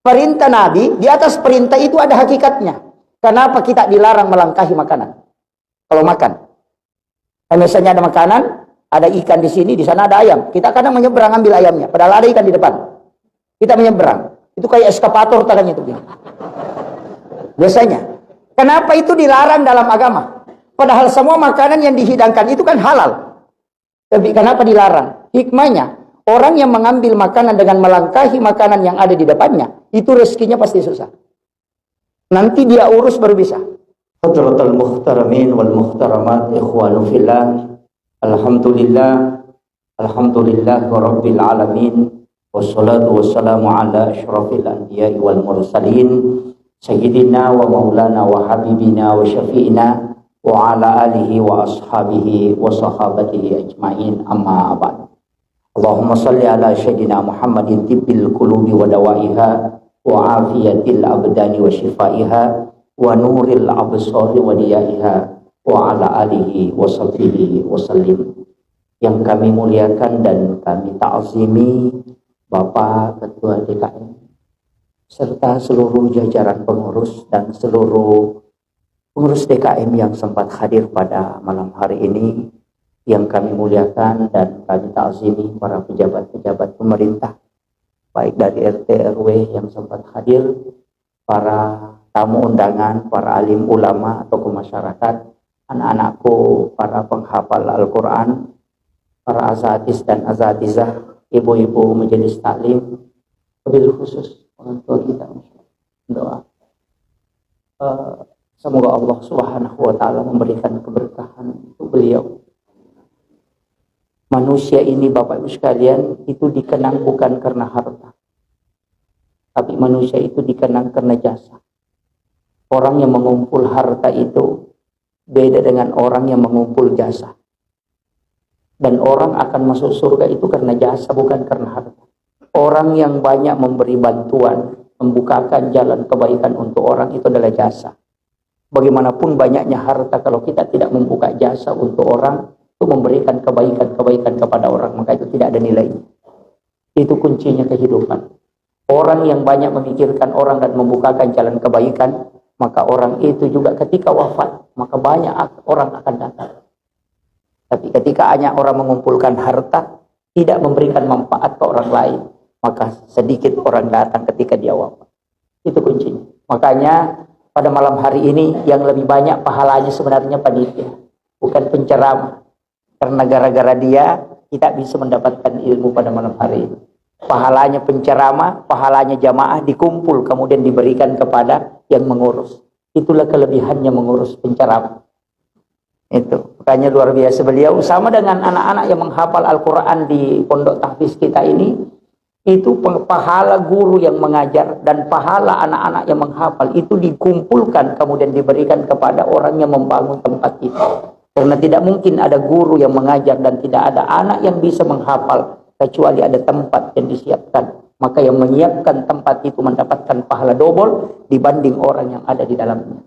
Perintah Nabi, di atas perintah itu ada hakikatnya. Kenapa kita dilarang melangkahi makanan? Kalau makan. Misalnya ada makanan, ada ikan di sini, di sana ada ayam. Kita kadang menyeberang ambil ayamnya, padahal ada ikan di depan. Kita menyeberang. Itu kayak eskapator tangannya itu. Biasanya. Kenapa itu dilarang dalam agama? Padahal semua makanan yang dihidangkan itu kan halal. Tapi kenapa dilarang? Hikmahnya, orang yang mengambil makanan dengan melangkahi makanan yang ada di depannya, itu rezekinya pasti susah. Nanti dia urus baru bisa. Hadratul muhtaramin wal muhtaramat ikhwanu fillah. Alhamdulillah rabbil alamin. Wassalatu wassalamu ala asyrafil anbiya'i wal mursalin. Sayyidina wa maulana wa habibina wa syafi'ina wa ala alihi wa ashabihi wa sahabatihi ajma'in, amma ba'd. Allahumma salli ala sayyidina Muhammadin tibbil qulubi wa dawaiha wa afiyatil abdani wa shifaiha wa nuril absari wa diyaiha wa ala alihi wa sahbihi wa sallim. Yang kami muliakan dan kami ta'zimi Bapak Ketua DKM serta seluruh jajaran pengurus dan seluruh pengurus DKM yang sempat hadir pada malam hari ini, yang kami muliakan dan kami ta'zimi para pejabat-pejabat pemerintah, baik dari RT RW yang sempat hadir, para tamu undangan, para alim ulama, tokoh masyarakat, anak-anakku, para penghafal Al-Quran, para azatis dan azatizah, ibu-ibu majelis taklim, wabil khusus orang tua kita, doa. Semoga Allah Subhanahu wa Ta'ala memberikan keberkahan untuk beliau. Manusia ini, Bapak Ibu sekalian, itu dikenang bukan karena harta, tapi manusia itu dikenang karena jasa. Orang yang mengumpul harta itu beda dengan orang yang mengumpul jasa. Dan orang akan masuk surga itu karena jasa, bukan karena harta. Orang yang banyak memberi bantuan, membukakan jalan kebaikan untuk orang, itu adalah jasa. Bagaimanapun banyaknya harta, kalau kita tidak membuka jasa untuk orang, itu memberikan kebaikan-kebaikan kepada orang, maka itu tidak ada nilainya. Itu kuncinya kehidupan. Orang yang banyak memikirkan orang dan membukakan jalan kebaikan, maka orang itu juga ketika wafat, maka banyak orang akan datang. Tapi ketika hanya orang mengumpulkan harta, tidak memberikan manfaat ke orang lain, maka sedikit orang datang ketika dia wafat. Itu kuncinya. Makanya pada malam hari ini yang lebih banyak pahalanya sebenarnya panitia, bukan penceramah. Karena gara-gara dia kita bisa mendapatkan ilmu pada malam hari ini. Pahalanya penceramah, pahalanya jamaah dikumpul kemudian diberikan kepada yang mengurus. Itulah kelebihannya mengurus penceramah. Itu makanya luar biasa beliau, sama dengan anak-anak yang menghafal Al-Quran di pondok tahfiz kita ini. Itu pahala guru yang mengajar dan pahala anak-anak yang menghafal itu dikumpulkan kemudian diberikan kepada orang yang membangun tempat itu. Karena tidak mungkin ada guru yang mengajar dan tidak ada anak yang bisa menghafal kecuali ada tempat yang disiapkan. Maka yang menyiapkan tempat itu mendapatkan pahala double dibanding orang yang ada di dalamnya.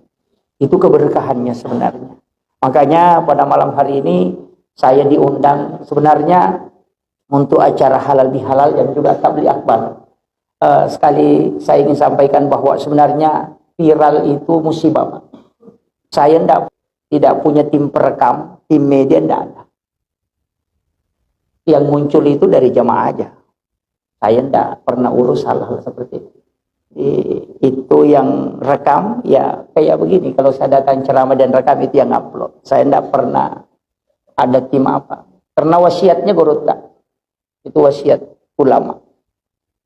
Itu keberkahannya sebenarnya. Makanya pada malam hari ini saya diundang sebenarnya untuk acara halal bihalal dan juga tabligh akbar. Sekali saya ingin sampaikan bahwa sebenarnya viral itu musibah, Pak. Saya tidak punya tim perekam, tim media tidak ada. Yang muncul itu dari jamaah aja. Saya tidak pernah urus hal-hal seperti itu. Itu yang rekam, ya kayak begini. Kalau saya datang ceramah dan rekam itu yang upload. Saya tidak pernah ada tim apa. Karena wasiatnya guru tak. Itu wasiat ulama.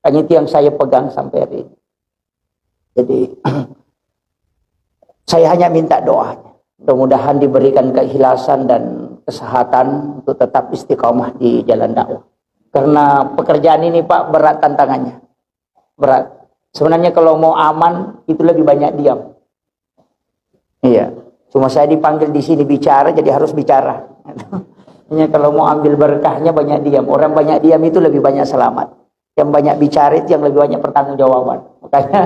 Hanya itu yang saya pegang sampai hari ini. Jadi saya hanya minta doanya. Mudah-mudahan diberikan keikhlasan dan kesehatan untuk tetap istiqomah di jalan dakwah. Karena pekerjaan ini, Pak, berat tantangannya. Berat. Sebenarnya kalau mau aman itu lebih banyak diam. Iya. Cuma saya dipanggil di sini bicara, jadi harus bicara. Kalau mau ambil berkahnya banyak diam. Orang banyak diam itu lebih banyak selamat. Yang banyak bicara itu yang lebih banyak pertanggungjawaban. Makanya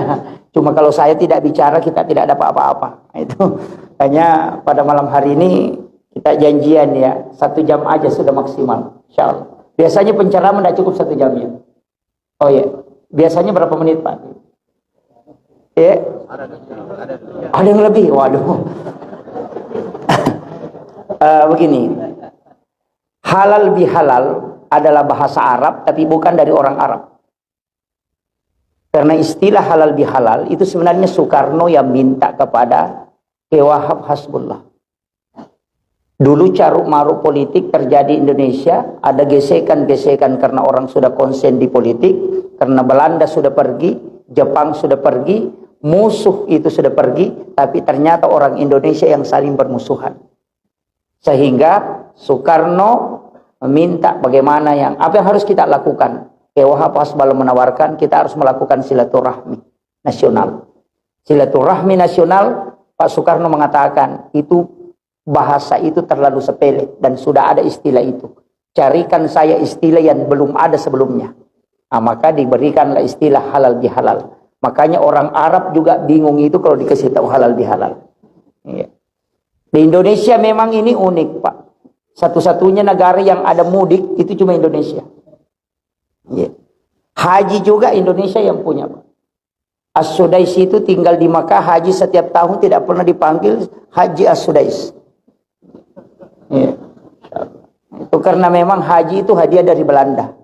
cuma kalau saya tidak bicara kita tidak dapat apa-apa. Itu makanya pada malam hari ini kita janjian ya 1 jam aja sudah maksimal. Insyaallah. Biasanya penceramah tidak cukup 1 jam ya. Oh ya. Biasanya berapa menit, Pak? Ya. Ada yang lebih. Waduh. Begini. Halal bihalal adalah bahasa Arab tapi bukan dari orang Arab. Karena istilah halal bihalal itu sebenarnya Soekarno yang minta kepada Ki Wahab Hasbullah. Dulu caruk maruk politik terjadi di Indonesia, ada gesekan-gesekan karena orang sudah konsen di politik, karena Belanda sudah pergi, Jepang sudah pergi, musuh itu sudah pergi, tapi ternyata orang Indonesia yang saling bermusuhan. Sehingga Soekarno meminta bagaimana apa yang harus kita lakukan. Ki Wahab Hasbullah menawarkan kita harus melakukan silaturahmi nasional. Silaturahmi nasional, Pak Soekarno mengatakan itu bahasa itu terlalu sepele dan sudah ada istilah itu. Carikan saya istilah yang belum ada sebelumnya. Nah, maka diberikanlah istilah halal bihalal. Makanya orang Arab juga bingung itu kalau dikasih tahu halal bihalal. Ya. Di Indonesia memang ini unik, Pak. Satu-satunya negara yang ada mudik itu cuma Indonesia. Ya. Haji juga Indonesia yang punya, Pak. As-Sudais itu tinggal di Makkah, haji setiap tahun tidak pernah dipanggil Haji As-Sudais. Ya. Itu karena memang haji itu hadiah dari Belanda.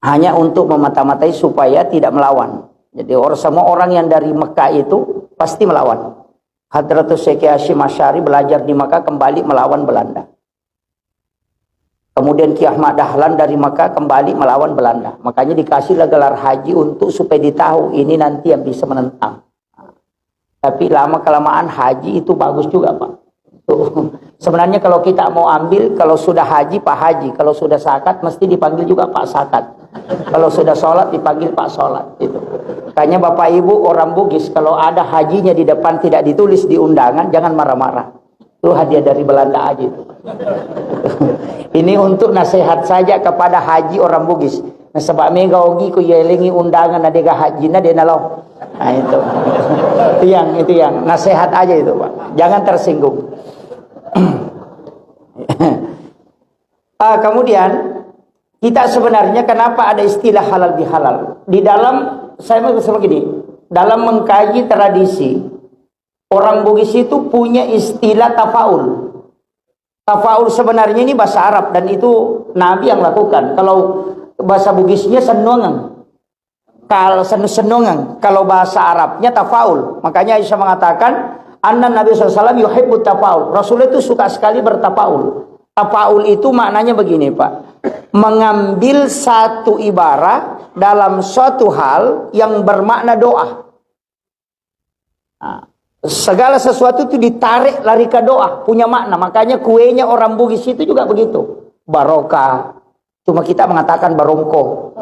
Hanya untuk memata-matai supaya tidak melawan. Jadi semua orang yang dari Mekah itu pasti melawan. Hadratus Syekh Hasyim Asy'ari belajar di Mekah kembali melawan Belanda. Kemudian Ki Ahmad Dahlan dari Mekah kembali melawan Belanda. Makanya dikasihlah gelar haji untuk supaya ditahu ini nanti yang bisa menentang. Tapi lama-kelamaan haji itu bagus juga, Pak. Sebenarnya kalau kita mau ambil, kalau sudah haji Pak Haji, kalau sudah zakat mesti dipanggil juga Pak Zakat, kalau sudah sholat dipanggil Pak Sholat. Gitu. Makanya Bapak Ibu orang Bugis kalau ada hajinya di depan tidak ditulis di undangan jangan marah-marah. Itu hadiah dari Belanda aja itu. Ini untuk nasihat saja kepada haji orang Bugis. Nah, sebab mega ogi ku yelingi undangan adega hajina dia nalo. Nah itu. itu yang nasihat aja itu, Pak. Jangan tersinggung. Kemudian kita sebenarnya kenapa ada istilah halal bihalal? Di dalam saya mau begini, dalam mengkaji tradisi orang Bugis itu punya istilah tafaul. Tafaul sebenarnya ini bahasa Arab dan itu Nabi yang lakukan. Kalau bahasa Bugisnya senongang. Kalau senongang, kalau bahasa Arabnya tafaul. Makanya Aisyah mengatakan anna Nabi SAW yuhibbut tafaul. Rasul itu suka sekali bertafaul. Tafaul itu maknanya begini, Pak. Mengambil satu ibarat dalam suatu hal yang bermakna doa. Nah, segala sesuatu itu ditarik lari ke doa, punya makna. Makanya kuenya orang Bugis itu juga begitu. Barokah. Cuma kita mengatakan barongko.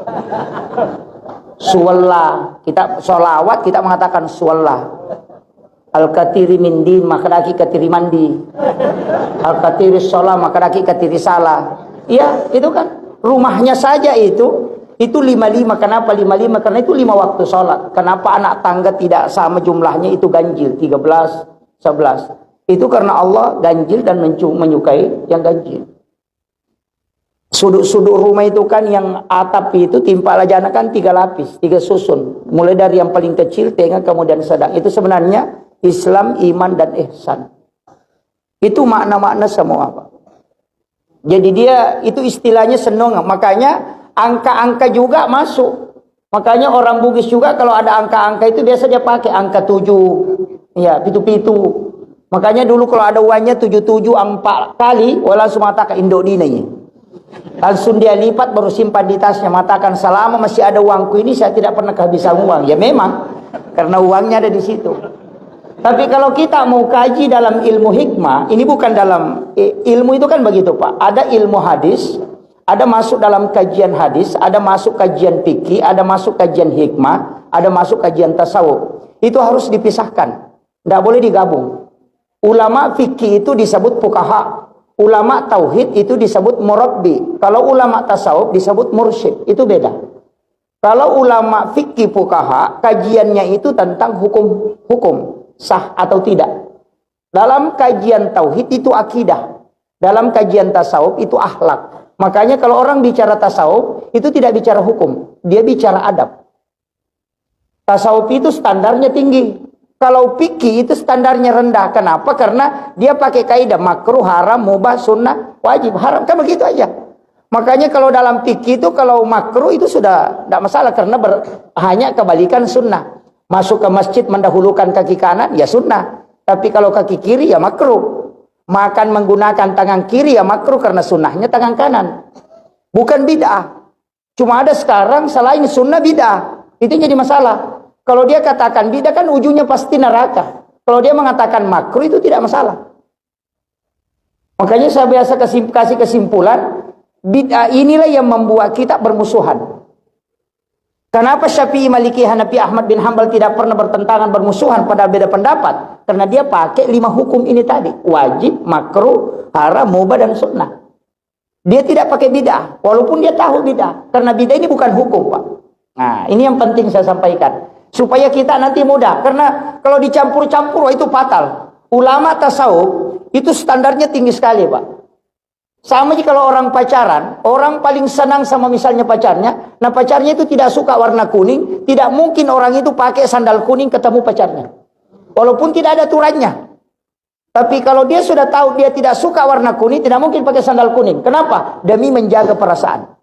Suwalla. Kita sholawat kita mengatakan suwalla. Al-katiri mindi makaraki katiri mandi. Al-katiri sholah makaraki katiri salah. Iya, itu kan rumahnya saja itu 55. Kenapa 55? Karena itu 5 waktu sholat. Kenapa anak tangga tidak sama jumlahnya itu ganjil 13, 11? Itu karena Allah ganjil dan menyukai yang ganjil. Sudut-sudut rumah itu kan yang atap itu timpala jana kan 3 lapis, 3 susun. Mulai dari yang paling kecil, tengah, kemudian sedang. Itu sebenarnya Islam, iman, dan ihsan. Itu makna-makna semua, Pak. Jadi dia itu istilahnya senong. Makanya angka-angka juga masuk. Makanya orang Bugis juga kalau ada angka-angka itu biasa dia pakai angka 7. Ya, pitu-pitu. Makanya dulu kalau ada uangnya 77 4 kali, langsung mengatakan indok dinanya. Langsung dia lipat baru simpan di tasnya, mengatakan selama masih ada uangku ini saya tidak pernah kehabisan uang. Ya memang karena uangnya ada di situ. Tapi kalau kita mau kaji dalam ilmu hikmah, ini bukan dalam ilmu itu kan begitu, Pak. Ada ilmu hadis, ada masuk dalam kajian hadis, ada masuk kajian fikih, ada masuk kajian hikmah, ada masuk kajian tasawuf. Itu harus dipisahkan. Tidak boleh digabung. Ulama fikih itu disebut fuqaha. Ulama tauhid itu disebut murabbi. Kalau ulama tasawuf disebut mursyid. Itu beda. Kalau ulama fikih fuqaha, kajiannya itu tentang hukum sah atau tidak. Dalam kajian tauhid itu akidah. Dalam kajian tasawuf itu akhlak. Makanya kalau orang bicara tasawuf itu tidak bicara hukum, dia bicara adab. Tasawuf itu standarnya tinggi. Kalau fikih itu standarnya rendah. Kenapa? Karena dia pakai kaidah makruh, haram, mubah, sunnah, wajib, haram. Kan begitu aja. Makanya kalau dalam fikih itu kalau makruh itu sudah tidak masalah karena hanya kebalikan sunnah. Masuk ke masjid mendahulukan kaki kanan ya sunnah. Tapi kalau kaki kiri ya makruh. Makan menggunakan tangan kiri ya makruh karena sunnahnya tangan kanan. Bukan bid'ah. Cuma ada sekarang selain sunnah bid'ah. Itu jadi masalah. Kalau dia katakan bid'ah kan ujungnya pasti neraka. Kalau dia mengatakan makruh itu tidak masalah. Makanya saya biasa kasih kesimpulan, bid'ah inilah yang membuat kita bermusuhan. Kenapa Syafi'i, Maliki, Hanafi, Ahmad bin Hanbal tidak pernah bertentangan bermusuhan pada beda pendapat? Karena dia pakai 5 hukum ini tadi. Wajib, makruh, haram, mubah, dan sunnah. Dia tidak pakai bid'ah. Walaupun dia tahu bid'ah. Karena bid'ah ini bukan hukum, Pak. Nah, ini yang penting saya sampaikan. Supaya kita nanti mudah. Karena kalau dicampur-campur itu fatal. Ulama tasawuf itu standarnya tinggi sekali, Pak. Sama jika kalau orang pacaran, orang paling senang sama misalnya pacarnya. Nah pacarnya itu tidak suka warna kuning. Tidak mungkin orang itu pakai sandal kuning ketemu pacarnya. Walaupun tidak ada aturannya. Tapi kalau dia sudah tahu dia tidak suka warna kuning, tidak mungkin pakai sandal kuning. Kenapa? Demi menjaga perasaan.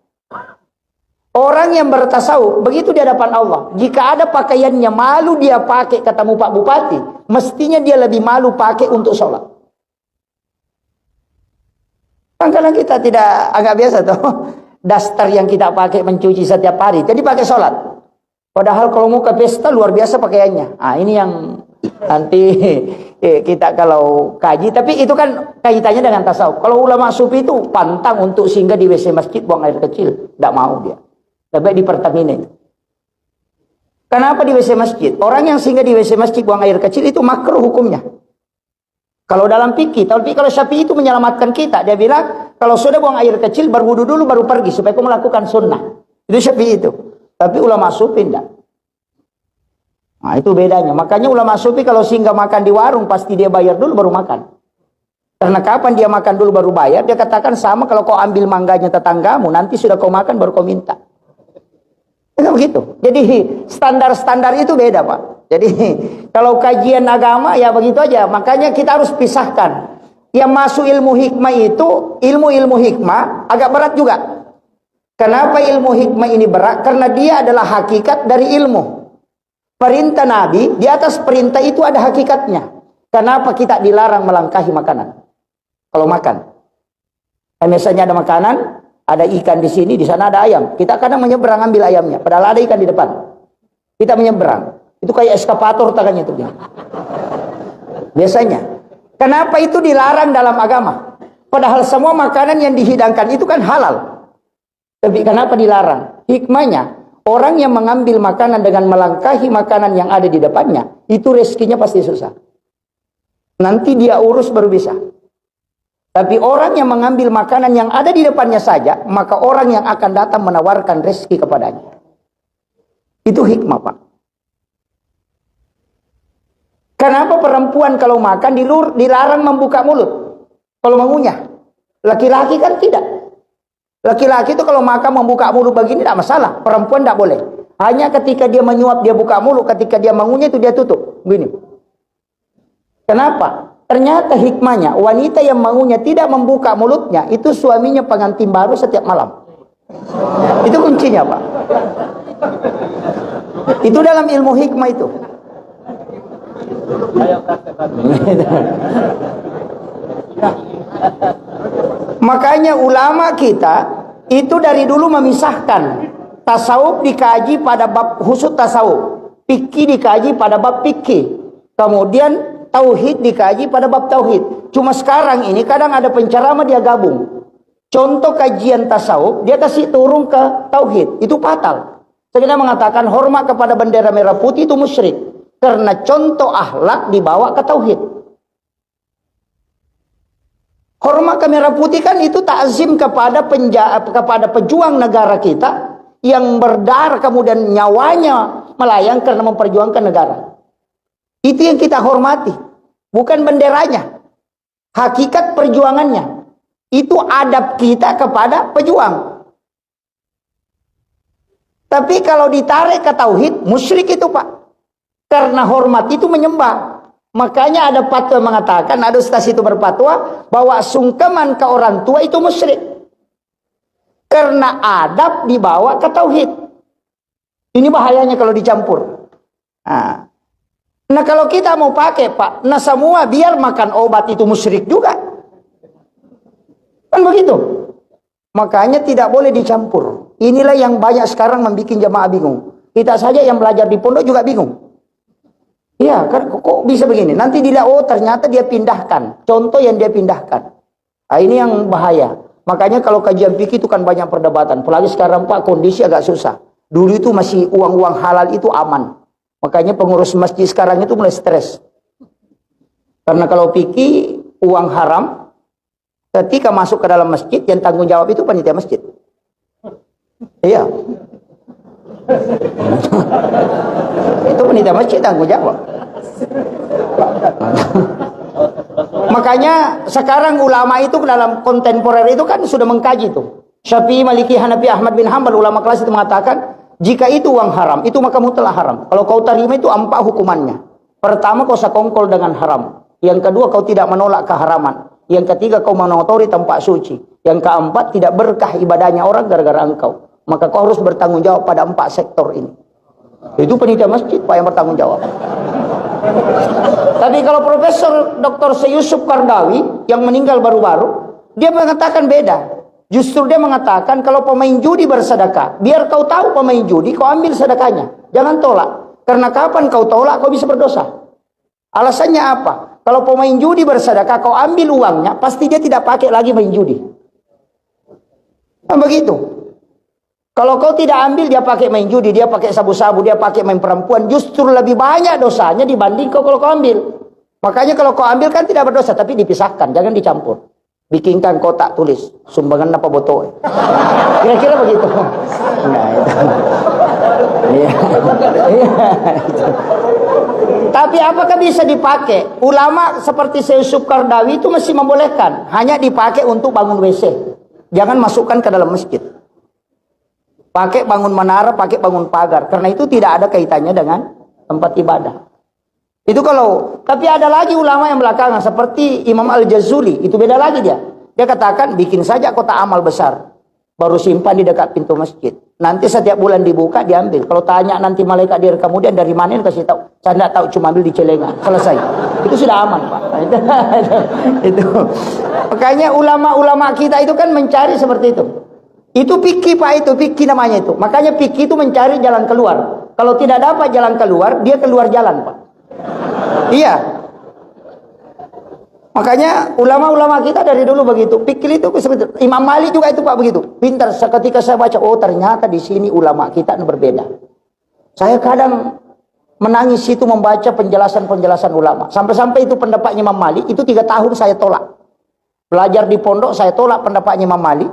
Orang yang bertasawuf, begitu di hadapan Allah. Jika ada pakaiannya malu dia pakai ketemu Pak Bupati, mestinya dia lebih malu pakai untuk sholat. Kan kadang kita tidak agak biasa tuh. Daster yang kita pakai mencuci setiap hari. Jadi pakai sholat. Padahal kalau mau ke pesta luar biasa pakaiannya. Ah ini yang nanti kita kalau kaji. Tapi itu kan kaitannya dengan tasawuf. Kalau ulama sufi itu pantang untuk singgah di WC masjid buang air kecil. Tidak mau dia. Lebih di Pertamina itu. Kenapa di WC masjid? Orang yang singgah di WC masjid buang air kecil itu makruh hukumnya. Kalau dalam fikih, tapi kalau Syafi'i itu menyelamatkan kita. Dia bilang, kalau sudah buang air kecil, berwudu dulu, baru pergi. Supaya kau melakukan sunnah. Itu Syafi'i itu. Tapi ulama sufi tidak. Nah itu bedanya. Makanya ulama sufi kalau singgah makan di warung, pasti dia bayar dulu, baru makan. Karena kapan dia makan dulu, baru bayar. Dia katakan sama kalau kau ambil mangganya tetanggamu, nanti sudah kau makan, baru kau minta. Itu begitu. Jadi standar-standar itu beda, Pak. Jadi kalau kajian agama ya begitu aja. Makanya kita harus pisahkan. Yang masuk ilmu hikmah itu, ilmu-ilmu hikmah agak berat juga. Kenapa ilmu hikmah ini berat? Karena dia adalah hakikat dari ilmu. Perintah Nabi, di atas perintah itu ada hakikatnya. Kenapa kita dilarang melangkahi makanan? Kalau makan. Misalnya ada makanan, ada ikan di sini, di sana ada ayam. Kita kadang menyeberang ambil ayamnya. Padahal ada ikan di depan. Kita menyeberang. Itu kayak eskapator tangannya itu. Biasanya. Kenapa itu dilarang dalam agama? Padahal semua makanan yang dihidangkan itu kan halal. Tapi kenapa dilarang? Hikmahnya, orang yang mengambil makanan dengan melangkahi makanan yang ada di depannya, itu rezekinya pasti susah. Nanti dia urus baru bisa. Tapi orang yang mengambil makanan yang ada di depannya saja, maka orang yang akan datang menawarkan rezeki kepadanya. Itu hikmah, Pak. Kenapa perempuan kalau makan dilarang membuka mulut? Kalau mengunyah. Laki-laki kan tidak. Laki-laki itu kalau makan membuka mulut begini tidak masalah. Perempuan tidak boleh. Hanya ketika dia menyuap dia buka mulut. Ketika dia mengunyah itu dia tutup. Begini. Kenapa? Ternyata hikmahnya wanita yang mengunyah tidak membuka mulutnya. Itu suaminya pengantin baru setiap malam. Itu kuncinya, Pak. Itu dalam ilmu hikmah itu. Makanya ulama kita itu dari dulu memisahkan tasawuf dikaji pada bab khusus tasawuf, fikih dikaji pada bab fikih, kemudian tauhid dikaji pada bab tauhid. Cuma sekarang ini kadang ada penceramah dia gabung. Contoh kajian tasawuf dia kasih turun ke tauhid, itu fatal. Saya mengatakan hormat kepada bendera merah putih itu musyrik. Karena contoh akhlak dibawa ke tauhid. Hormat ke merah putih kan itu takzim kepada pejuang negara kita yang berdarah kemudian nyawanya melayang karena memperjuangkan negara. Itu yang kita hormati, bukan benderanya. Hakikat perjuangannya. Itu adab kita kepada pejuang. Tapi kalau ditarik ke tauhid, musyrik itu Pak. Karena hormat itu menyembah. Makanya ada fatwa mengatakan, ada ustaz itu berfatwa bahwa sungkeman ke orang tua itu musyrik. Karena adab dibawa ke tauhid. Ini bahayanya kalau dicampur. Nah kalau kita mau pakai Pak, nah semua biar makan obat itu musyrik juga. Kan begitu. Makanya tidak boleh dicampur. Inilah yang banyak sekarang membuat jamaah bingung. Kita saja yang belajar di pondok juga bingung. Iya kan, kok bisa begini? Nanti dilihat, oh ternyata dia pindahkan. Contoh yang dia pindahkan. Nah, ini yang bahaya. Makanya kalau kajian fikih itu kan banyak perdebatan. Apalagi sekarang Pak, kondisi agak susah. Dulu itu masih uang-uang halal itu aman. Makanya pengurus masjid sekarang itu mulai stres. Karena kalau fikih uang haram, ketika masuk ke dalam masjid, yang tanggung jawab itu panitia masjid. Iya. Itu panitia masjid tanggung jawab. Makanya sekarang ulama itu dalam kontemporer itu kan sudah mengkaji tuh. Syafi'i, Maliki, Hanafi, Ahmad bin Hanbal, ulama kelas itu mengatakan, jika itu uang haram, itu maka mutlak haram. Kalau kau terima itu 4 hukumannya. Pertama, kau sekongkol dengan haram. Yang kedua, kau tidak menolak keharaman. Yang ketiga, kau mengotori tempat suci. Yang keempat, tidak berkah ibadahnya orang gara-gara engkau. Maka kau harus bertanggung jawab pada 4 sektor ini. Itu panitia masjid Pak yang bertanggung jawab. Tapi kalau Profesor Dr. Yusuf Qaradawi yang meninggal baru-baru, dia mengatakan beda. Justru dia mengatakan kalau pemain judi bersedekah, biar kau tahu pemain judi, kau ambil sedekahnya. Jangan tolak. Karena kapan kau tolak, kau bisa berdosa. Alasannya apa? Kalau pemain judi bersedekah, kau ambil uangnya, pasti dia tidak pakai lagi main judi. Nah, begitu. Kalau kau tidak ambil, dia pakai main judi, dia pakai sabu-sabu, dia pakai main perempuan, justru lebih banyak dosanya dibanding kau kalau kau ambil. Makanya kalau kau ambil kan tidak berdosa, tapi dipisahkan, jangan dicampur. Bikinkan kotak tulis, sumbangan apa botol. Kira-kira begitu. Nah, itu. Iya. Tapi apakah bisa dipakai? Ulama seperti Yusuf Qaradawi itu masih membolehkan. Hanya dipakai untuk bangun WC. Jangan masukkan ke dalam masjid. Pakai bangun menara, pakai bangun pagar. Karena itu tidak ada kaitannya dengan tempat ibadah. Itu kalau, tapi ada lagi ulama yang belakangan seperti Imam Al-Jazuli, itu beda lagi dia. Dia katakan bikin saja kotak amal besar, baru simpan di dekat pintu masjid. Nanti setiap bulan dibuka diambil. Kalau tanya nanti malaikat dia kemudian dari mana, kasih tahu. Saya tidak tahu, cuma ambil di celengan. Selesai. Itu sudah aman Pak. Itu. Makanya ulama-ulama kita itu kan mencari seperti itu. Itu fikih Pak, itu fikih namanya itu. Makanya fikih itu mencari jalan keluar. Kalau tidak dapat jalan keluar, dia keluar jalan Pak. Iya. Makanya ulama-ulama kita dari dulu begitu. Pikir itu seperti Imam Malik juga itu Pak begitu. Pintar. Ketika saya baca, oh ternyata di sini ulama kita berbeda. Saya kadang menangis itu membaca penjelasan-penjelasan ulama. Sampai-sampai itu pendapatnya Imam Malik itu 3 tahun saya tolak. Belajar di pondok saya tolak pendapatnya Imam Malik.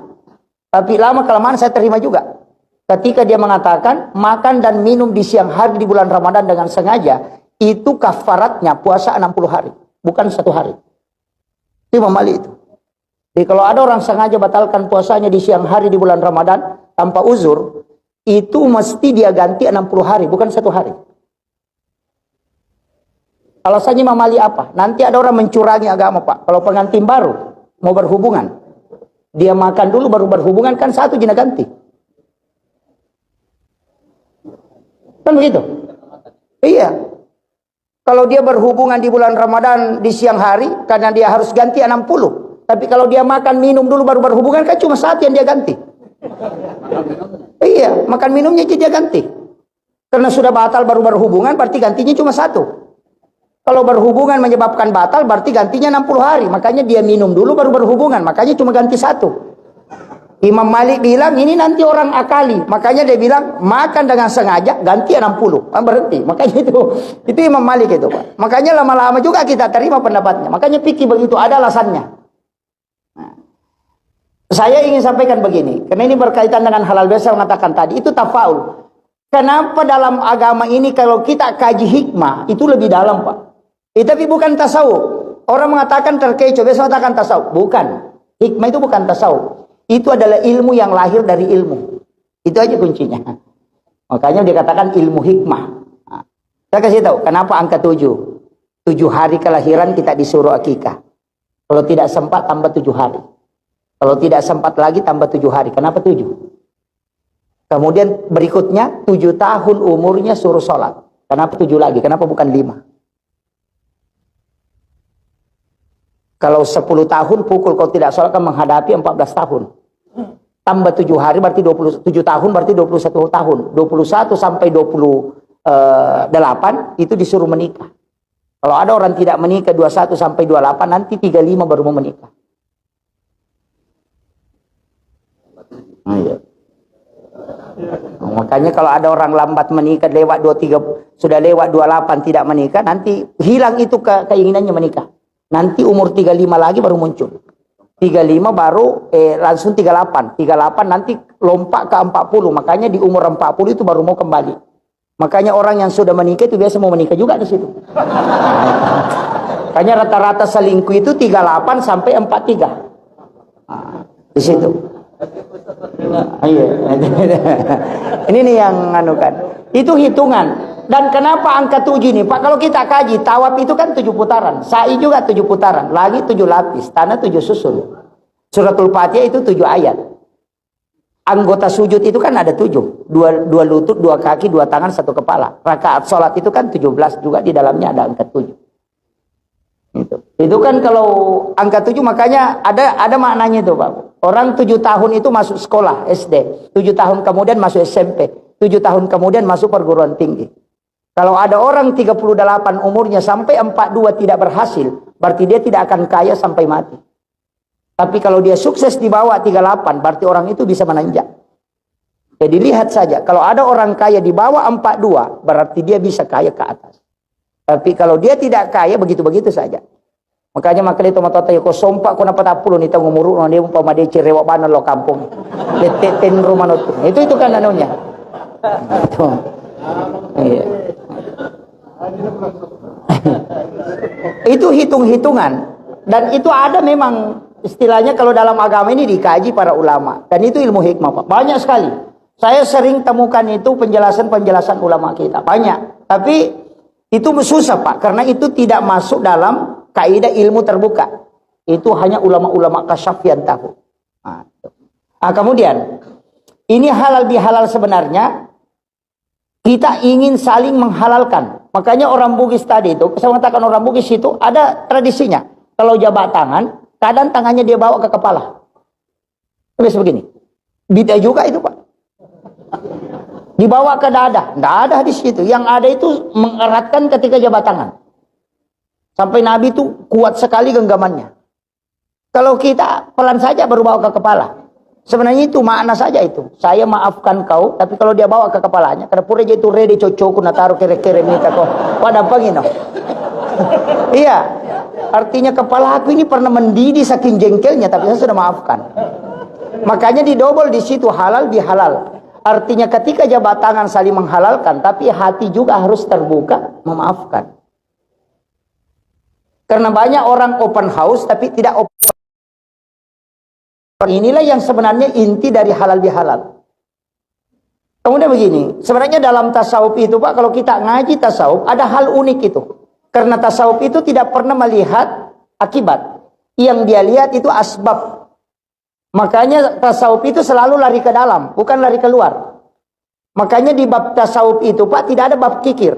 Tapi lama kelamaan saya terima juga. Ketika dia mengatakan makan dan minum di siang hari di bulan Ramadan dengan sengaja, itu kafaratnya puasa 60 hari, bukan 1 hari. Itu Imam Malik itu. Jadi kalau ada orang sengaja batalkan puasanya di siang hari di bulan Ramadan tanpa uzur, itu mesti dia ganti 60 hari, bukan 1 hari. Alasannya Imam Malik apa? Nanti ada orang mencurangi agama Pak. Kalau pengantin baru mau berhubungan, dia makan dulu baru berhubungan, kan 1 jina ganti. Kan begitu? Iya. Kalau dia berhubungan di bulan Ramadan di siang hari, karena dia harus ganti 60. Tapi kalau dia makan minum dulu baru berhubungan, kan cuma 1 yang dia ganti. Iya, makan minumnya dia ganti. Karena sudah batal baru berhubungan, berarti gantinya cuma 1. Kalau berhubungan menyebabkan batal, berarti gantinya 60 hari. Makanya dia minum dulu baru berhubungan, makanya cuma ganti 1. Imam Malik bilang ini nanti orang akali, makanya dia bilang makan dengan sengaja ganti 60, berhenti. Makanya itu Imam Malik itu Pak. Makanya lama-lama juga kita terima pendapatnya. Makanya fikih begitu, ada alasannya. Nah, saya ingin sampaikan begini, karena ini berkaitan dengan halal biasa mengatakan tadi itu tafaul. Kenapa dalam agama ini kalau kita kaji hikmah itu lebih dalam Pak? Tapi bukan tasawuf. Orang mengatakan terkecoh, biasa mengatakan tasawuf. Bukan. Hikmah itu bukan tasawuf. Itu adalah ilmu yang lahir dari ilmu. Itu aja kuncinya. Makanya dikatakan ilmu hikmah. Nah, saya kasih tahu kenapa angka 7. 7 hari kelahiran kita disuruh akikah. Kalau tidak sempat tambah 7 hari. Kalau tidak sempat lagi tambah 7 hari. Kenapa 7? Kemudian berikutnya 7 tahun umurnya suruh sholat. Kenapa 7 lagi? Kenapa bukan 5? Kalau 10 tahun pukul kalau tidak sholat kan menghadapi 14 tahun. Tambah 7 hari berarti 27 tahun berarti 21 tahun. 21 sampai 28 itu disuruh menikah. Kalau ada orang tidak menikah 21 sampai 28 nanti 35 baru mau menikah. Nah, iya. Nah, makanya kalau ada orang lambat menikah lewat 23 sudah lewat 28 tidak menikah nanti hilang itu keinginannya menikah. Nanti umur 35 lagi baru muncul. 35 baru langsung 38. 38 nanti lompat ke 40. Makanya di umur 40 itu baru mau kembali. Makanya orang yang sudah menikah itu biasa mau menikah juga di situ. Makanya rata-rata selingkuh itu 38 sampai 43. Nah, di situ. Iya. Ini nih yang kan. Itu hitungan. Dan kenapa angka 7 ini Pak? Kalau kita kaji, tawaf itu kan 7 putaran. Sa'i juga 7 putaran. Lagi 7 lapis. Tanah 7 susun. Suratul Fatihah itu 7 ayat. Anggota sujud itu kan ada 7. 2 lutut, 2 kaki, 2 tangan, 1 kepala. Rakaat sholat itu kan 17 juga di dalamnya ada angka 7. Itu kan kalau angka 7 makanya ada maknanya itu Pak. Orang 7 tahun itu masuk sekolah SD. 7 tahun kemudian masuk SMP. 7 tahun kemudian masuk perguruan tinggi. Kalau ada orang 38 umurnya sampai 42 tidak berhasil, berarti dia tidak akan kaya sampai mati. Tapi kalau dia sukses di bawah 38, berarti orang itu bisa menanjak. Jadi lihat saja, kalau ada orang kaya di bawah 42, berarti dia bisa kaya ke atas. Tapi kalau dia tidak kaya, begitu-begitu saja. Makanya makanya itu mata tayo ko sompa ko na patapulo ni tang umuru no dia umpama dia cirewa banan lo kampung. Ten rumah no. Itu kan anunya. Itu. Iya. Itu hitung-hitungan dan itu ada memang istilahnya kalau dalam agama ini dikaji para ulama dan itu ilmu hikmah Pak. Banyak sekali. Saya sering temukan itu penjelasan-penjelasan ulama kita. Banyak. Tapi itu susah Pak karena itu tidak masuk dalam kaidah ilmu terbuka. Itu hanya ulama-ulama kasyaf yang tahu. Nah, kemudian ini halal bihalal sebenarnya kita ingin saling menghalalkan. Makanya orang Bugis tadi itu, saya mengatakan orang Bugis itu ada tradisinya. Kalau jabat tangan, kadang tangannya dia bawa ke kepala. Terus begini. Bid'ah juga itu Pak. Dibawa ke dada. Tidak ada di situ. Yang ada itu mengeratkan ketika jabat tangan. Sampai Nabi itu kuat sekali genggamannya. Kalau kita pelan saja baru bawa ke kepala. Sebenarnya itu makna saja itu. Saya maafkan kau, tapi kalau dia bawa ke kepalanya, karena pura itu ready cocok na taruh kere-kere minta kau. Pada pangino. Iya. Artinya kepala aku ini pernah mendidih saking jengkelnya, tapi saya sudah maafkan. Makanya didobel di situ halal bihalal. Artinya ketika jabat tangan saling menghalalkan, tapi hati juga harus terbuka memaafkan. Karena banyak orang open house tapi tidak open. Inilah yang sebenarnya inti dari halal bihalal. Kemudian begini, sebenarnya dalam tasawuf itu Pak, kalau kita ngaji tasawuf ada hal unik itu. Karena tasawuf itu tidak pernah melihat akibat. Yang dia lihat itu asbab. Makanya tasawuf itu selalu lari ke dalam, bukan lari keluar. Makanya di bab tasawuf itu Pak tidak ada bab kikir.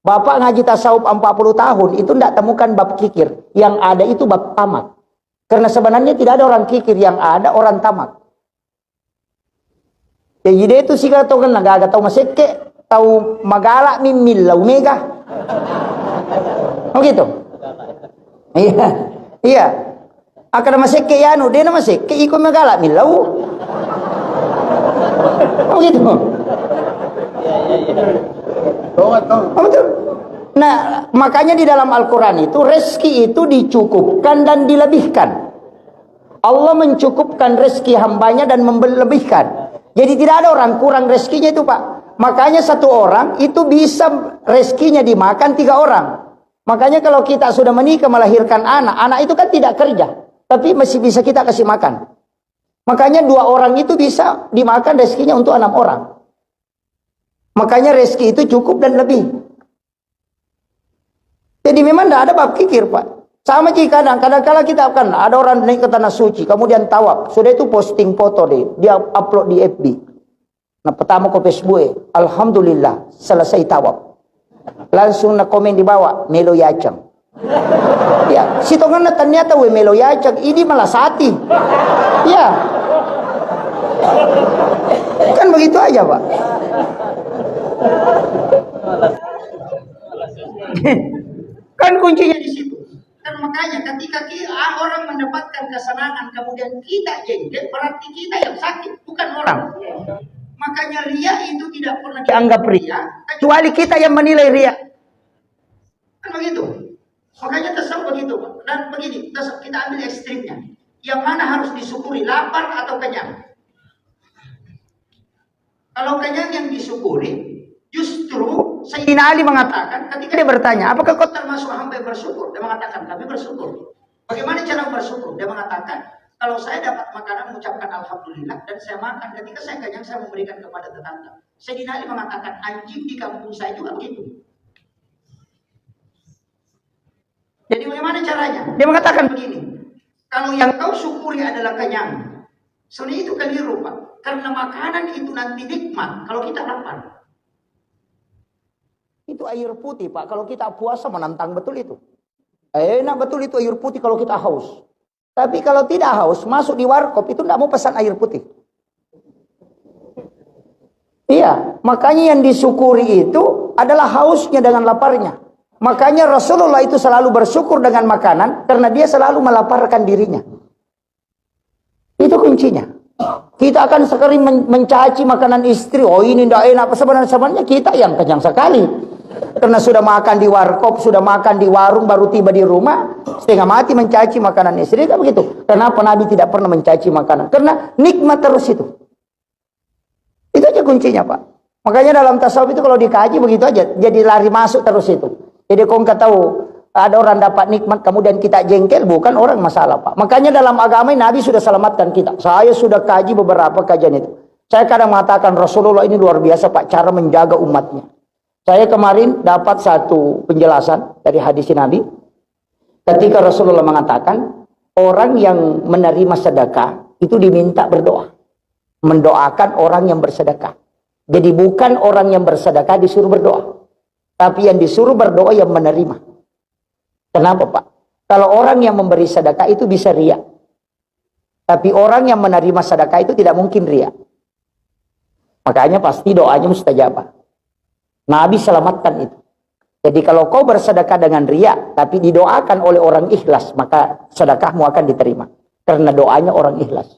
Bapak ngaji tasawuf 40 tahun itu tidak temukan bab kikir. Yang ada itu bab tamak. Karena sebenarnya tidak ada orang kikir, yang ada orang tamak. Ya jadi itu sih kata kan nggak tahu masih ke tahu magala mimil lau mega. Oh gitu. Iya. Iya. Akan masih ke yanu dia masih ke ikut magala milau. Oh gitu. Oh betul. Nah, makanya di dalam Al-Quran itu rezeki itu dicukupkan dan dilebihkan. Allah mencukupkan rezeki hambanya dan melebihkan. Jadi tidak ada orang kurang rezekinya itu Pak. Makanya satu orang itu bisa rezekinya dimakan 3 orang. Makanya kalau kita sudah menikah melahirkan anak, anak itu kan tidak kerja, tapi masih bisa kita kasih makan. Makanya 2 orang itu bisa dimakan rezekinya untuk 6 orang. Makanya rezeki itu cukup dan lebih. Jadi memang tidak ada bab kikir, Pak. Sama jika kadang-kadang kita akan ada orang naik ke tanah suci, kemudian tawaf. Sudah itu posting foto deh, dia upload di FB. Nah pertama ke Facebook, alhamdulillah selesai tawaf. Langsung nak komen di bawah, melo yacang. Ya, si tongan ternyata we melo yacang, ini malah sati. Ya. Kan begitu aja, Pak. Kan kuncinya di situ. Dan makanya ketika orang mendapatkan kesenangan kemudian kita jengkel, berarti kita yang sakit, bukan orang. Makanya ria itu tidak pernah dianggap ria, kecuali kita yang menilai ria. Kan begitu. Makanya tasawuf begitu. Dan begini, kita ambil ekstrimnya. Yang mana harus disyukuri, lapar atau kenyang? Kalau kenyang yang disyukuri, justru Sayyidina Ali mengatakan, ketika dia bertanya, apakah kau termasuk hamba yang bersyukur? Dia mengatakan, kami bersyukur. Bagaimana cara bersyukur? Dia mengatakan, kalau saya dapat makanan, mengucapkan alhamdulillah, dan saya makan. Ketika saya kenyang, saya memberikan kepada tetangga. Sayyidina Ali mengatakan, anjing di kampung saya juga begitu. Jadi bagaimana caranya? Dia mengatakan begini, kalau yang kau syukuri adalah kenyang, sebenarnya itu keliru, Pak. Karena makanan itu nanti nikmat kalau kita lapar. Itu air putih, Pak. Kalau kita puasa menantang betul itu. Enak betul itu air putih kalau kita haus. Tapi kalau tidak haus, masuk di warkop itu tidak mau pesan air putih. Iya, makanya yang disyukuri itu adalah hausnya dengan laparnya. Makanya Rasulullah itu selalu bersyukur dengan makanan karena dia selalu melaparkan dirinya. Itu kuncinya. Kita akan sekali mencaci makanan istri. Oh ini tidak enak. Sebenarnya kita yang kenyang sekali. Karena sudah makan di warkop, sudah makan di warung, baru tiba di rumah, setengah mati mencaci makanan istri. Kan begitu. Kenapa Nabi tidak pernah mencaci makanan? Karena nikmat terus itu. Itu aja kuncinya, Pak. Makanya dalam tasawuf itu kalau dikaji begitu aja. Jadi lari masuk terus itu. Jadi kau nggak tahu ada orang dapat nikmat kemudian kita jengkel, bukan orang masalah, Pak. Makanya dalam agama ini Nabi sudah selamatkan kita. Saya sudah kaji beberapa kajian itu. Saya kadang mengatakan Rasulullah ini luar biasa, Pak, cara menjaga umatnya. Saya kemarin dapat satu penjelasan dari hadis Nabi. Ketika Rasulullah mengatakan orang yang menerima sedekah itu diminta berdoa. Mendoakan orang yang bersedekah. Jadi bukan orang yang bersedekah disuruh berdoa. Tapi yang disuruh berdoa yang menerima. Kenapa, Pak? Kalau orang yang memberi sedekah itu bisa riya. Tapi orang yang menerima sedekah itu tidak mungkin riya. Makanya pasti doanya mustajabah. Nabi selamatkan itu. Jadi kalau kau bersedekah dengan riya, tapi didoakan oleh orang ikhlas, maka sedekahmu akan diterima. Karena doanya orang ikhlas.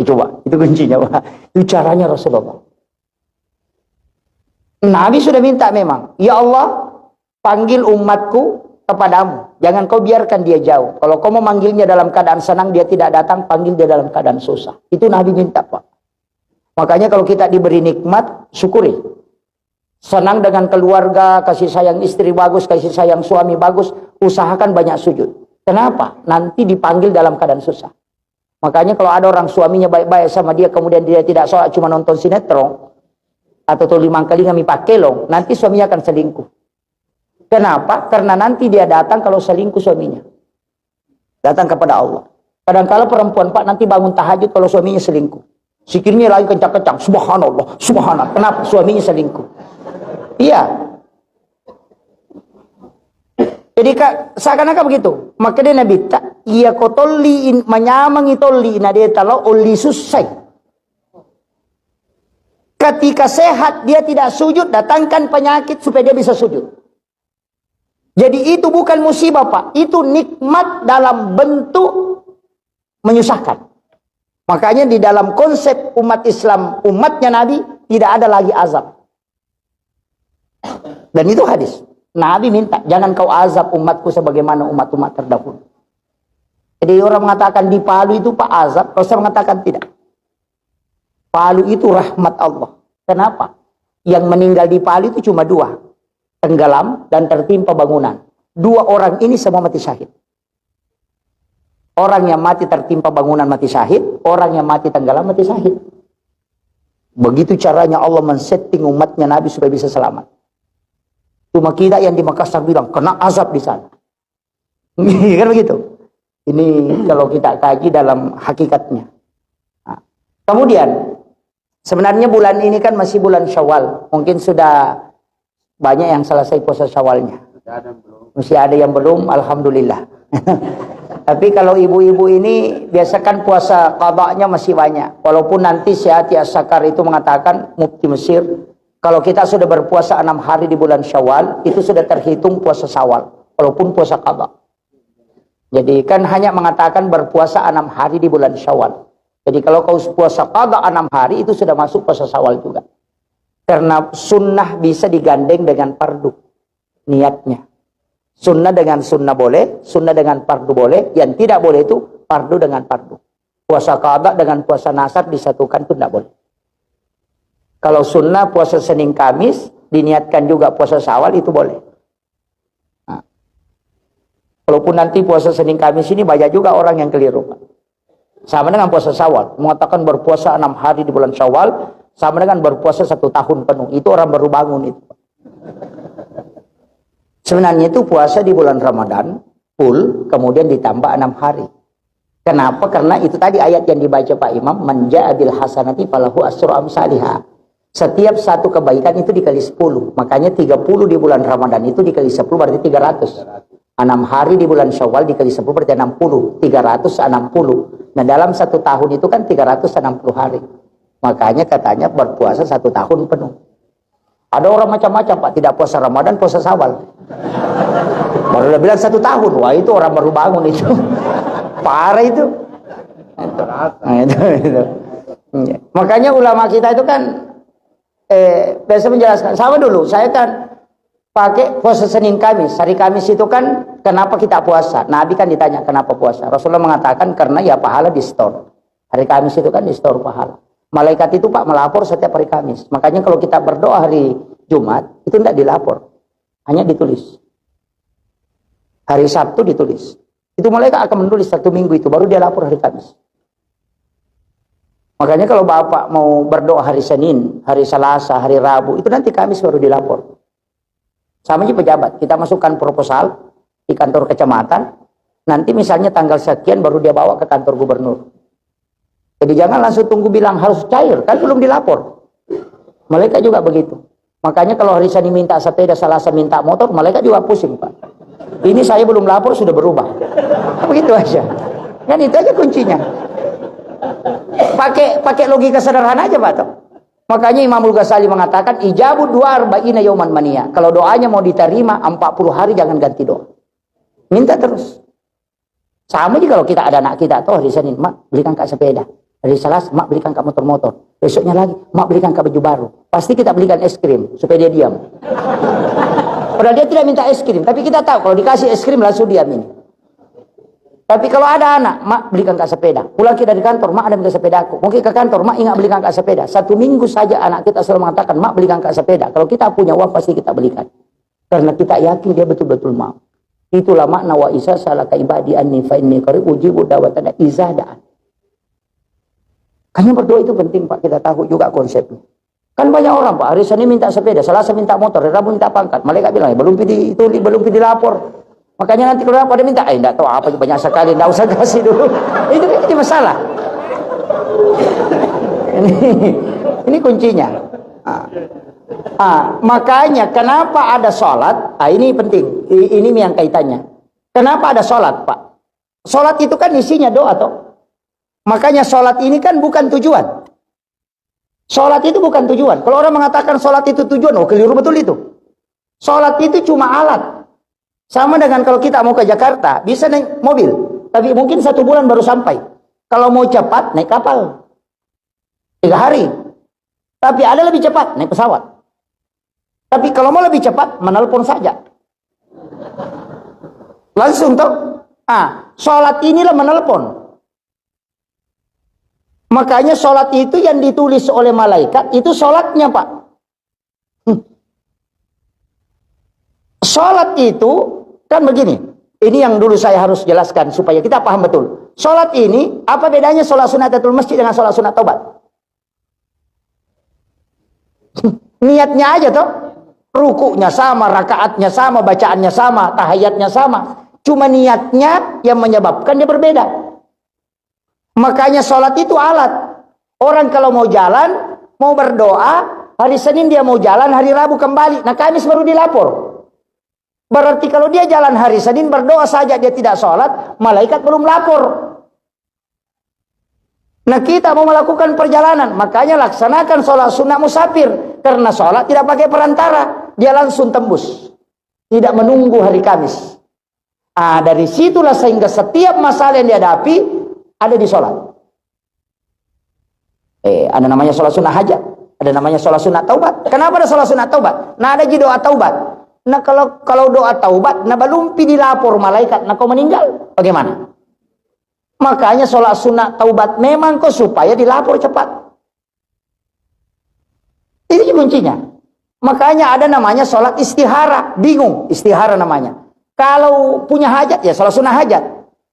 Coba, itu kuncinya, Pak. Itu caranya Rasulullah. Nabi sudah minta memang, ya Allah, panggil umatku kepadamu. Jangan kau biarkan dia jauh. Kalau kau memanggilnya dalam keadaan senang, dia tidak datang, panggil dia dalam keadaan susah. Itu Nabi minta, Pak. Makanya kalau kita diberi nikmat, syukuri. Senang dengan keluarga, kasih sayang istri bagus, kasih sayang suami bagus, usahakan banyak sujud. Kenapa? Nanti dipanggil dalam keadaan susah. Makanya kalau ada orang suaminya baik-baik sama dia, kemudian dia tidak sholat, cuma nonton sinetron, atau tuh 5 kali ngami pakai lo, nanti suaminya akan selingkuh. Kenapa? Karena nanti dia datang kalau selingkuh suaminya. Datang kepada Allah. Kadang-kala perempuan, Pak, nanti bangun tahajud kalau suaminya selingkuh. Sikirnya lagi kencang-kencang. Subhanallah, subhanallah. Kenapa? Suaminya selingkuh. Iya. Jadi seakan-akan begitu. Maka dia Nabi tak, iya kotoli menyamang itoli na dia talau oli susai. Ketika sehat dia tidak sujud, datangkan penyakit supaya dia bisa sujud. Jadi itu bukan musibah, Pak. Itu nikmat dalam bentuk menyusahkan. Makanya di dalam konsep umat Islam, umatnya Nabi, tidak ada lagi azab. Dan itu hadis. Nabi minta, jangan kau azab umatku sebagaimana umat-umat terdahulu. Jadi orang mengatakan di Palu itu Pak azab, Rasul mengatakan tidak. Palu itu rahmat Allah. Kenapa? Yang meninggal di Palu itu cuma 2. Tenggelam dan tertimpa bangunan. 2 orang ini semua mati syahid. Orang yang mati tertimpa bangunan mati syahid. Orang yang mati tenggelam mati syahid. Begitu caranya Allah men-setting umatnya Nabi supaya bisa selamat. Cuma kita yang di Makassar bilang kena azab di sana. Kan begitu. Ini kalau kita kaji dalam hakikatnya. Nah, kemudian sebenarnya bulan ini kan masih bulan Syawal. Mungkin sudah banyak yang selesai puasa Syawalnya. Masih ada yang belum, alhamdulillah. Tapi kalau ibu-ibu ini biasakan puasa qadanya masih banyak. Walaupun nanti Syekh As-Sakar itu mengatakan, Mufti Mesir, kalau kita sudah berpuasa 6 hari di bulan Syawal, itu sudah terhitung puasa Syawal, walaupun puasa qada. Jadi kan hanya mengatakan berpuasa 6 hari di bulan Syawal. Jadi kalau kau puasa qada 6 hari, itu sudah masuk puasa Syawal juga. Karena sunnah bisa digandeng dengan fardu niatnya. Sunnah dengan sunnah boleh, sunnah dengan fardu boleh. Yang tidak boleh itu fardu dengan fardu. Puasa qada dengan puasa nasar disatukan itu tidak boleh. Kalau sunnah puasa Senin Kamis diniatkan juga puasa Syawal itu boleh. Nah, walaupun nanti puasa Senin Kamis ini banyak juga orang yang keliru, Pak. Sama dengan puasa Syawal, mengatakan berpuasa 6 hari di bulan Syawal sama dengan berpuasa 1 tahun penuh. Itu orang baru bangun itu. Sebenarnya itu puasa di bulan Ramadan full, kemudian ditambah 6 hari. Kenapa? Karena itu tadi ayat yang dibaca Pak Imam, man ja'a bil hasanati falahu asyru amsalihha. Setiap satu kebaikan itu dikali 10. Makanya 30 di bulan Ramadan itu dikali 10 berarti 300. 6 hari di bulan Syawal dikali 10 berarti 60. 360. Nah dalam 1 tahun itu kan 360 hari. Makanya katanya berpuasa 1 tahun penuh. Ada orang macam-macam Pak, tidak puasa Ramadan, puasa Syawal. Baru udah bilang 1 tahun, wah itu orang baru bangun itu. Parah itu. Nah, itu. Makanya ulama kita itu kan biasa menjelaskan. Sama dulu, saya kan pakai puasa Senin Kamis. Hari Kamis itu kan kenapa kita puasa? Nabi kan ditanya kenapa puasa. Rasulullah mengatakan karena ya pahala di store. Hari Kamis itu kan di store pahala. Malaikat itu Pak melapor setiap hari Kamis. Makanya kalau kita berdoa hari Jumat itu tidak dilapor, hanya ditulis. Hari Sabtu ditulis. Itu malaikat akan menulis 1 minggu itu, baru dia lapor hari Kamis. Makanya kalau Bapak mau berdoa hari Senin, hari Selasa, hari Rabu, itu nanti Kamis baru dilapor. Sama aja pejabat, kita masukkan proposal di kantor kecamatan, nanti misalnya tanggal sekian baru dia bawa ke kantor gubernur. Jadi jangan langsung tunggu bilang harus cair, kan belum dilapor. Malaikat juga begitu. Makanya kalau hari Senin minta sepeda, Selasa minta motor, malaikat juga pusing Pak. Ini saya belum lapor sudah berubah. Begitu aja. Kan itu aja kuncinya. Pakai logika sederhana aja Pak. Toh. Makanya Imamul Ghazali mengatakan ijabud du'a arba'ina yauman mania. Kalau doanya mau diterima 40 hari jangan ganti doa. Minta terus. Sama juga kalau kita ada anak kita tuh hari Senin, mak belikan kak sepeda. Hari Selasa, mak belikan kak motor-motor. Besoknya lagi, mak belikan kak baju baru. Pasti kita belikan es krim supaya dia diam. Padahal dia tidak minta es krim, tapi kita tahu kalau dikasih es krim langsung diam ini. Tapi kalau ada anak, mak belikan kak sepeda. Pulang kita dari kantor, mak ada minta sepeda aku. Mungkin ke kantor, mak ingat belikan kak sepeda. 1 minggu saja anak kita selalu mengatakan, mak belikan kak sepeda. Kalau kita punya uang pasti kita belikan. Karena kita yakin dia betul-betul mau. Itulah makna wa isa salaka ibadi anni fa inni qarib ujibu da'watana iza da'an. Karena berdoa itu penting Pak, kita tahu juga konsepnya. Kan banyak orang Pak, hari Senin minta sepeda, Selasa minta motor, hari Rabu minta pangkat. Malaikat bilang, belum pilih lapor. Makanya nanti kalau apa dia minta, enggak tahu apa banyak sekali, enggak usah kasih dulu. Itu masalah. Ini kuncinya. Makanya kenapa ada sholat? Ini penting. Ini yang kaitannya. Kenapa ada sholat, Pak? Sholat itu kan isinya doa, toh. Makanya sholat ini kan bukan tujuan. Sholat itu bukan tujuan. Kalau orang mengatakan sholat itu tujuan, oh keliru betul itu. Sholat itu cuma alat. Sama dengan kalau kita mau ke Jakarta, bisa naik mobil. Tapi mungkin 1 bulan baru sampai. Kalau mau cepat, naik kapal. 3 hari. Tapi ada lebih cepat, naik pesawat. Tapi kalau mau lebih cepat, menelpon saja. Langsung toh. Sholat inilah menelpon. Makanya sholat itu yang ditulis oleh malaikat, itu sholatnya Pak. Sholat itu kan begini. Ini yang dulu saya harus jelaskan supaya kita paham betul. Sholat ini, apa bedanya sholat sunnatatul masjid dengan sholat sunat taubat? Niatnya aja toh. Rukuknya sama, rakaatnya sama, bacaannya sama, tahiyatnya sama. Cuma niatnya yang menyebabkan dia berbeda. Makanya sholat itu alat. Orang kalau mau jalan, mau berdoa, hari Senin dia mau jalan, hari Rabu kembali. Nah Kamis baru dilapor. Berarti kalau dia jalan hari Senin berdoa saja dia tidak sholat, malaikat belum lapor. Nah kita mau melakukan perjalanan, makanya laksanakan sholat sunnah musafir. Karena sholat tidak pakai perantara, dia langsung tembus. Tidak menunggu hari Kamis. Dari situlah sehingga setiap masalah yang dihadapi ada di sholat. Ada namanya sholat sunnah hajat, ada namanya sholat sunnah taubat. Kenapa ada sholat sunnah taubat? Nah ada doa taubat. Nah kalau doa taubat, nah belum dilapor malaikat, nah kau meninggal, bagaimana? Makanya sholat sunnah taubat memang kok supaya dilapor cepat. Itu kuncinya. Makanya ada namanya sholat istihara, bingung istihara namanya. Kalau punya hajat ya sholat sunnah hajat.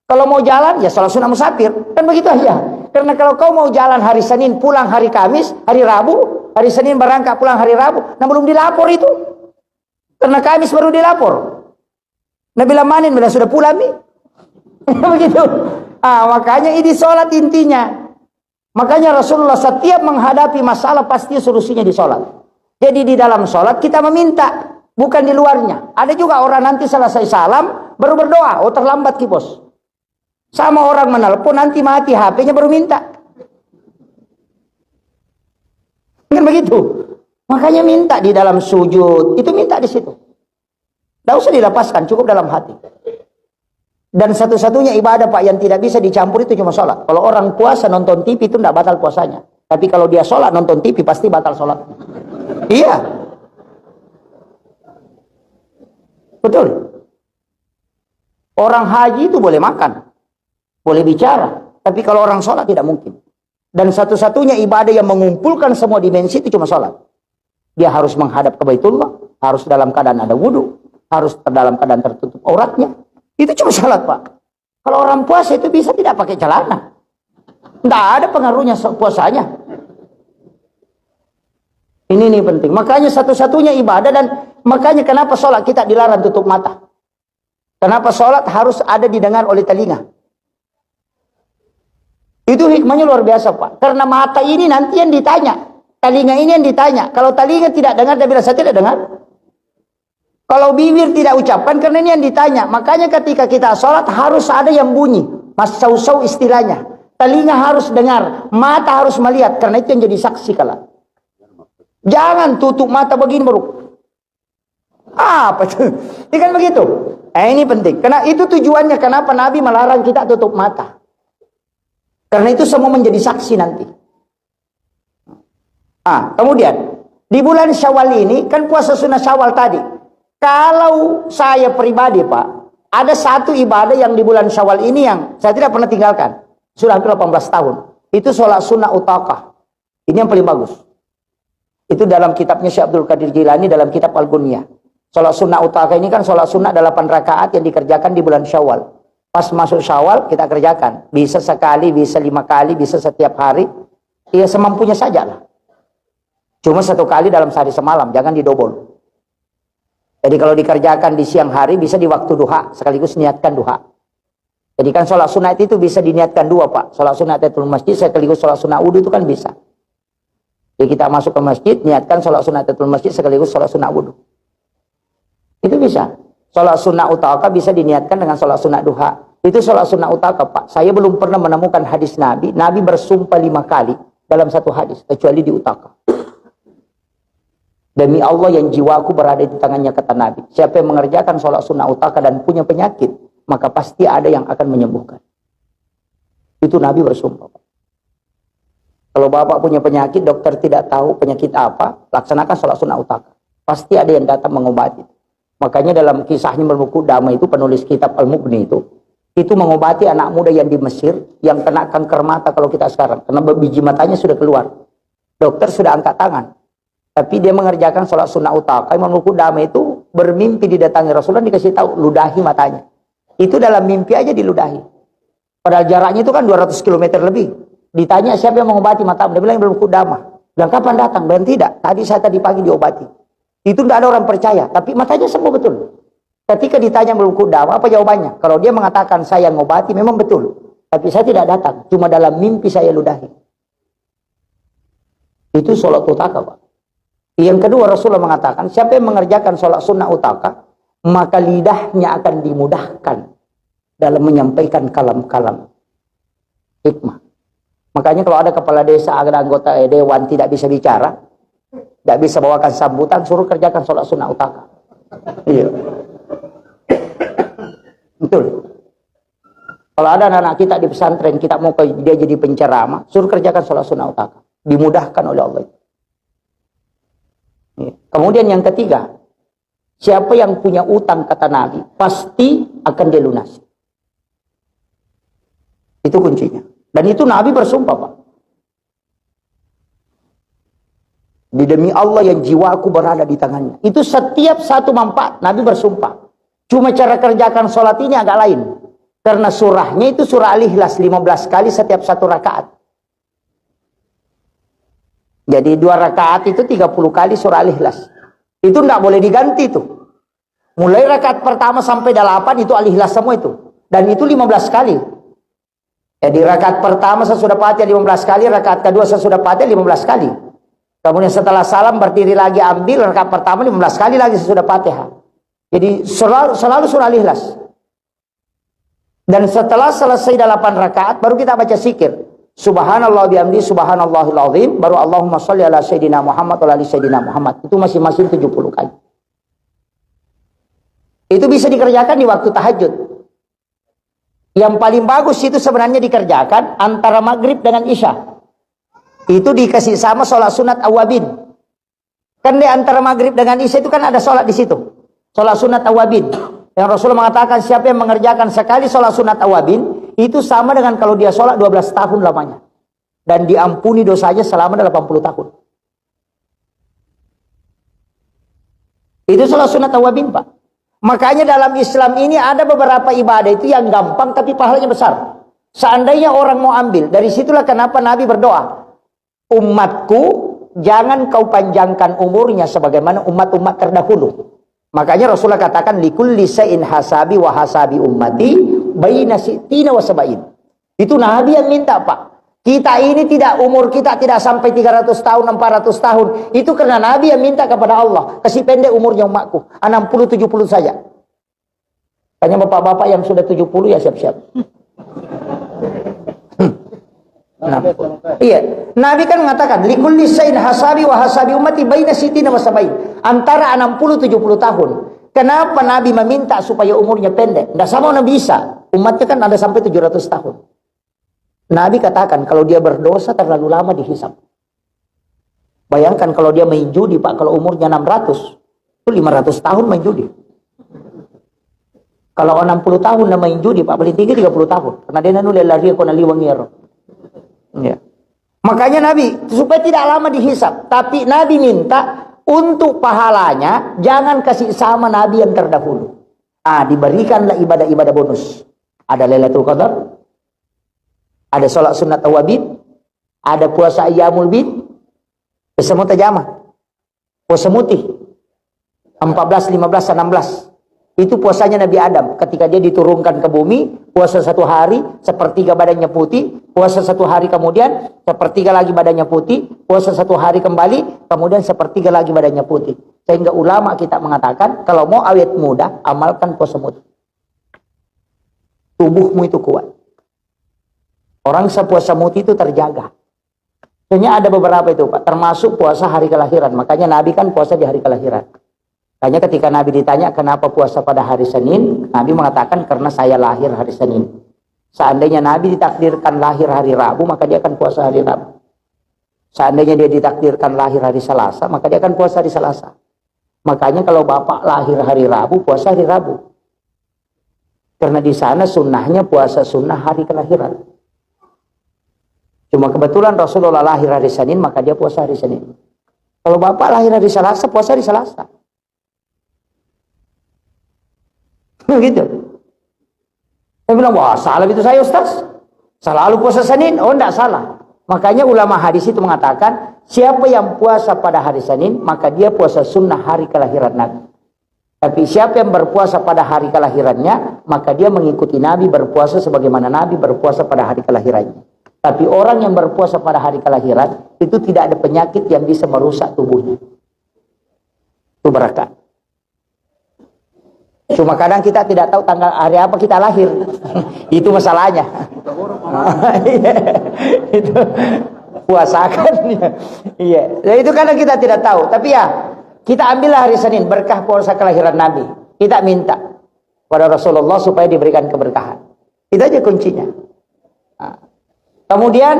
Kalau mau jalan ya sholat sunnah musafir, kan begitu aja. Karena kalau kau mau jalan hari Senin pulang hari Kamis, hari Rabu, hari Senin berangkat pulang hari Rabu, nah belum dilapor itu. Karena Kamis baru dilapor. Nah bila manin, bila sudah pulang nih. Begitu. Makanya ini sholat intinya. Makanya Rasulullah setiap menghadapi masalah pasti solusinya di sholat. Jadi di dalam sholat kita meminta, bukan di luarnya. Ada juga orang nanti selesai salam baru berdoa, terlambat ki bos. Sama orang menelpon nanti mati HP-nya baru minta. Kan begitu. Makanya minta di dalam sujud, itu minta di situ. Tidak usah dilepaskan, cukup dalam hati. Dan satu-satunya ibadah Pak yang tidak bisa dicampur itu cuma sholat. Kalau orang puasa nonton TV itu tidak batal puasanya. Tapi kalau dia sholat nonton TV pasti batal sholat. Iya. Betul. Orang haji itu boleh makan, boleh bicara. Tapi kalau orang sholat tidak mungkin. Dan satu-satunya ibadah yang mengumpulkan semua dimensi itu cuma sholat. Dia harus menghadap ke Baitullah, harus dalam keadaan ada wudhu, harus dalam keadaan tertutup auratnya. Itu cuma sholat Pak. Kalau orang puasa itu bisa tidak pakai celana. Tidak ada pengaruhnya puasanya. Ini penting. Makanya satu-satunya ibadah, dan makanya kenapa sholat kita dilarang tutup mata. Kenapa sholat harus ada didengar oleh telinga. Itu hikmahnya luar biasa Pak. Karena mata ini nanti yang ditanya. Telinga ini yang ditanya. Kalau telinga tidak dengar, dia bilang saya tidak dengar. Kalau bibir tidak ucapkan, karena ini yang ditanya. Makanya ketika kita sholat harus ada yang bunyi. Mas sau-sau istilahnya. Telinga harus dengar, mata harus melihat. Karena itu yang jadi saksi kala. Jangan tutup mata begini baru. Apa itu? Ini kan begitu. Ini penting. Karena itu tujuannya kenapa Nabi melarang kita tutup mata. Karena itu semua menjadi saksi nanti. Kemudian di bulan Syawal ini kan puasa sunnah Syawal tadi. Kalau saya pribadi Pak, ada satu ibadah yang di bulan Syawal ini yang saya tidak pernah tinggalkan. Sudah hampir 18 tahun. Itu sholat sunnah utakah. Ini yang paling bagus. Itu dalam kitabnya Syekh Abdul Qadir Jilani dalam kitab Al-Gunyah. Sholat sunnah utakah ini kan sholat sunnah 8 rakaat yang dikerjakan di bulan Syawal. Pas masuk Syawal kita kerjakan. Bisa sekali, bisa 5 kali, bisa setiap hari. Ya semampunya saja lah. Cuma 1 kali dalam sehari semalam, jangan didobol. Jadi kalau dikerjakan di siang hari bisa di waktu duha, sekaligus niatkan duha. Jadi kan sholat sunat itu bisa diniatkan 2 Pak. Sholat sunat tahiyatul masjid sekaligus sholat sunat wudu itu kan bisa. Jadi kita masuk ke masjid, niatkan sholat sunat tahiyatul masjid sekaligus sholat sunat wudu. Itu bisa. Sholat sunat utaka bisa diniatkan dengan sholat sunat duha. Itu sholat sunat utaka Pak. Saya belum pernah menemukan hadis Nabi. Nabi bersumpah 5 kali dalam satu hadis, kecuali di utaka. Demi Allah yang jiwaku berada di tangannya, kata Nabi. Siapa yang mengerjakan sholat sunnah utaka dan punya penyakit, maka pasti ada yang akan menyembuhkan. Itu Nabi bersumpah. Kalau bapak punya penyakit, dokter tidak tahu penyakit apa, laksanakan sholat sunnah utaka. Pasti ada yang datang mengobati. Makanya dalam kisahnya berbuku Dama itu, penulis kitab Al-Mughni itu mengobati anak muda yang di Mesir, yang kena kanker mata kalau kita sekarang. Karena biji matanya sudah keluar. Dokter sudah angkat tangan. Tapi dia mengerjakan sholat sunnah utaka. Imam Qudamah itu bermimpi didatangi Rasulullah, dikasih tahu ludahi matanya. Itu dalam mimpi aja diludahi. Padahal jaraknya itu kan 200 km lebih. Ditanya siapa yang mengobati matamu, dia bilang Imam Qudamah. Bilang, kapan datang? Dan tidak, tadi pagi diobati. Itu tidak ada orang percaya, tapi matanya sembuh betul. Ketika ditanya belum kudam, apa jawabannya? Kalau dia mengatakan saya ngobati, memang betul. Tapi saya tidak datang, cuma dalam mimpi saya ludahi. Itu sholat utaka, Pak. Yang kedua, Rasulullah mengatakan, siapa yang mengerjakan sholat sunnah utaka, maka lidahnya akan dimudahkan dalam menyampaikan kalam-kalam hikmah. Makanya kalau ada kepala desa, ada anggota dewan tidak bisa bicara, tidak bisa bawakan sambutan, suruh kerjakan sholat sunnah utaka. Iya. Betul. Kalau ada anak-anak kita di pesantren, kita mau dia jadi penceramah, suruh kerjakan sholat sunnah utaka. Dimudahkan oleh Allah. Iya. Kemudian yang ketiga, siapa yang punya utang kata Nabi, pasti akan dilunasi. Itu kuncinya. Dan itu Nabi bersumpah, Pak. Di demi Allah yang jiwaku berada di tangannya. Itu setiap satu manfaat, Nabi bersumpah. Cuma cara kerjakan sholat ini agak lain. Karena surahnya itu surah Al-Ikhlas 15 kali setiap satu rakaat. Jadi 2 rakaat itu 30 kali surah Al-Ikhlas. Itu tidak boleh diganti tuh. Mulai rakaat pertama sampai 8 itu Al-Ikhlas semua itu. Dan itu 15 kali. Jadi rakaat pertama sesudah Fatihah 15 kali, rakaat kedua sesudah Fatihah 15 kali. Kemudian setelah salam berdiri lagi ambil, rakaat pertama 15 kali lagi sesudah Fatihah. Jadi selalu surah Al-Ikhlas. Dan setelah selesai 8 rakaat baru kita baca zikir. Subhanallah bihamdi subhanallahil azim, baru Allahumma sholli ala sayyidina Muhammad wa ala ali sayyidina Muhammad. Itu masing-masing 70 kali. Itu bisa dikerjakan di waktu tahajud. Yang paling bagus itu sebenarnya dikerjakan antara maghrib dengan isya. Itu dikasih sama sholat sunat awabin. Kan di antara maghrib dengan isya itu kan ada sholat di situ. Sholat sunat awabin. Yang Rasulullah mengatakan siapa yang mengerjakan sekali sholat sunat awabin, itu sama dengan kalau dia sholat 12 tahun lamanya. Dan diampuni dosanya selama 80 tahun. Itu sholat sunat awabin, Pak. Makanya dalam Islam ini ada beberapa ibadah itu yang gampang tapi pahalanya besar. Seandainya orang mau ambil, dari situlah kenapa Nabi berdoa, umatku jangan kau panjangkan umurnya sebagaimana umat-umat terdahulu. Makanya Rasulullah katakan likulli shay'in hasabi wa hasabi ummati baina sittina wa sab'in. Itu Nabi yang minta, Pak. Kita ini tidak, umur kita tidak sampai 300 tahun, 400 tahun. Itu karena Nabi yang minta kepada Allah. Kasih pendek umurnya umatku. 60-70 saja. Hanya bapak-bapak yang sudah 70 ya siap-siap. Nah, iya. Nabi kan mengatakan, likulli shay'in hasabi wa hasabi ummati baina sittina wa sab'in. Antara 60-70 tahun. Kenapa Nabi meminta supaya umurnya pendek? Tidak sama Nabi bisa. Umatnya kan ada sampai 700 tahun. Nabi katakan kalau dia berdosa terlalu lama dihisab. Bayangkan kalau dia main judi, Pak, kalau umurnya 600, itu 500 tahun main judi. Kalau 60 tahun dia main judi, Pak, paling tinggi 30 tahun. Karena dia nulis lari kona liwangiro. Ya. Makanya Nabi supaya tidak lama dihisab, tapi Nabi minta untuk pahalanya jangan kasih sama Nabi yang terdahulu. Diberikanlah ibadah-ibadah bonus. Ada Lailatul Qadar, ada sholat sunat awabin, ada puasa ayyamul bid, semua tajamah, puasa mutih, 14, 15, 16. Itu puasanya Nabi Adam. Ketika dia diturunkan ke bumi, puasa 1 hari, sepertiga badannya putih, puasa 1 hari kemudian, sepertiga lagi badannya putih, puasa 1 hari kembali, kemudian sepertiga lagi badannya putih. Sehingga ulama kita mengatakan, kalau mau awet muda, amalkan puasa mutih. Tubuhmu itu kuat. Orang sepuasa mutih itu terjaga. Hanya ada beberapa itu, Pak, termasuk puasa hari kelahiran. Makanya Nabi kan puasa di hari kelahiran. Makanya ketika Nabi ditanya kenapa puasa pada hari Senin, Nabi mengatakan karena saya lahir hari Senin. Seandainya Nabi ditakdirkan lahir hari Rabu, maka dia akan puasa hari Rabu. Seandainya dia ditakdirkan lahir hari Selasa, maka dia akan puasa hari Selasa. Makanya kalau Bapak lahir hari Rabu, puasa hari Rabu. Karena di sana sunnahnya puasa sunnah hari kelahiran. Cuma kebetulan Rasulullah lahir hari Senin, maka dia puasa hari Senin. Kalau Bapak lahir hari Selasa, puasa hari Selasa. Gitu. Saya bilang, wah salah itu saya Ustaz. Selalu puasa Senin. Oh, enggak salah. Makanya ulama hadis itu mengatakan, siapa yang puasa pada hari Senin, maka dia puasa sunnah hari kelahiran Nabi. Tapi siapa yang berpuasa pada hari kelahirannya, maka dia mengikuti Nabi berpuasa sebagaimana Nabi berpuasa pada hari kelahirannya. Tapi orang yang berpuasa pada hari kelahiran, itu tidak ada penyakit yang bisa merusak tubuhnya. Itu berkah. Cuma kadang kita tidak tahu tanggal hari apa kita lahir. Itu masalahnya. Itu puasakan. Iya. Itu kadang kita tidak tahu. Tapi ya, kita ambillah hari Senin berkah puasa kelahiran Nabi. Kita minta pada Rasulullah supaya diberikan keberkahan. Itu aja kuncinya. Nah. Kemudian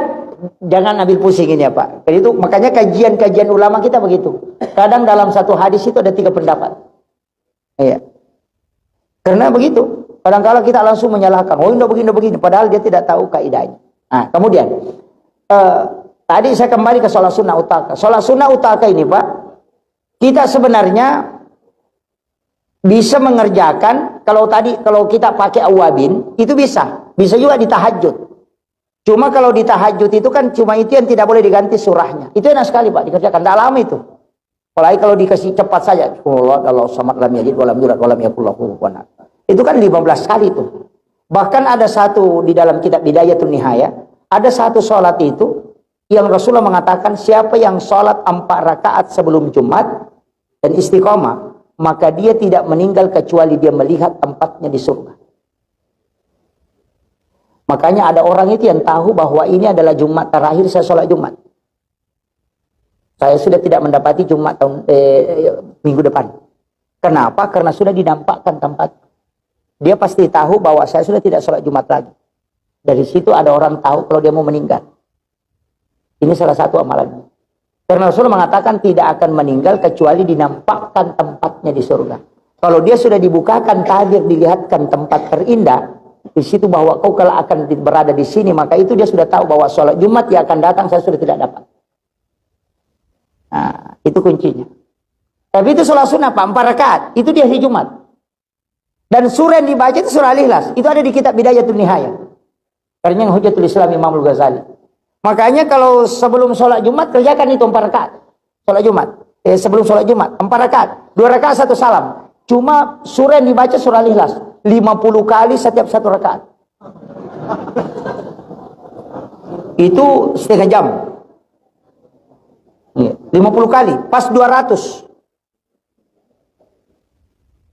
jangan ambil pusing ini ya Pak. Jadi itu makanya kajian-kajian ulama kita begitu. Kadang dalam satu hadis itu ada 3 pendapat. Iya. Karena begitu. Kadang-kadang kita langsung menyalahkan. Oh, ini begini. Padahal dia tidak tahu kaidahnya. Nah, kemudian tadi saya kembali ke sholat sunnah utaka. Sholat sunnah utaka ini Pak, kita sebenarnya bisa mengerjakan. Kalau kita pakai awabin, itu bisa juga di tahajud. Cuma kalau di tahajud itu kan cuma itu yang tidak boleh diganti surahnya. Itu enak sekali Pak dikerjakan. Tidak lama itu. Apalagi kalau dikasih cepat saja. Allah samad lam yalid walam yulad walam yakul lahu kufuwan ahad. Itu kan 15 kali itu. Bahkan ada satu di dalam kitab Bidayatun Nihaya, ada satu sholat itu yang Rasulullah mengatakan siapa yang sholat 4 rakaat sebelum Jumat dan istiqomah, maka dia tidak meninggal kecuali dia melihat tempatnya di surga. Makanya ada orang itu yang tahu bahwa ini adalah Jumat terakhir saya sholat Jumat. Saya sudah tidak mendapati Jumat minggu depan. Kenapa? Karena sudah dinampakkan tempat. Dia pasti tahu bahwa saya sudah tidak sholat Jumat lagi. Dari situ ada orang tahu kalau dia mau meninggal. Ini salah satu amalannya. Karena Rasulullah mengatakan tidak akan meninggal kecuali dinampakkan tempatnya di surga. Kalau dia sudah dibukakan tabir, dilihatkan tempat terindah, di situ bahwa kau kalau akan berada di sini, maka itu dia sudah tahu bahwa sholat Jumat yang akan datang saya sudah tidak dapat. Nah, itu kuncinya. Tapi itu sholat sunnah Pak, 4 rakaat. Itu di hari Jumat. Dan surah yang dibaca itu surah Al-Ikhlas. Itu ada di kitab Bidayatun Nihaya. Karena yang Hujatul Islam Imam Al-Ghazali. Makanya kalau sebelum sholat Jumat, kerjakan itu 4 rakaat. Sholat Jumat. Sebelum sholat Jumat, 4 rakaat. 2 rakaat 1 salam. Cuma surah yang dibaca surah Al-Ikhlas. 50 kali setiap 1 rakaat. Itu setengah jam. 50 kali, pas 200.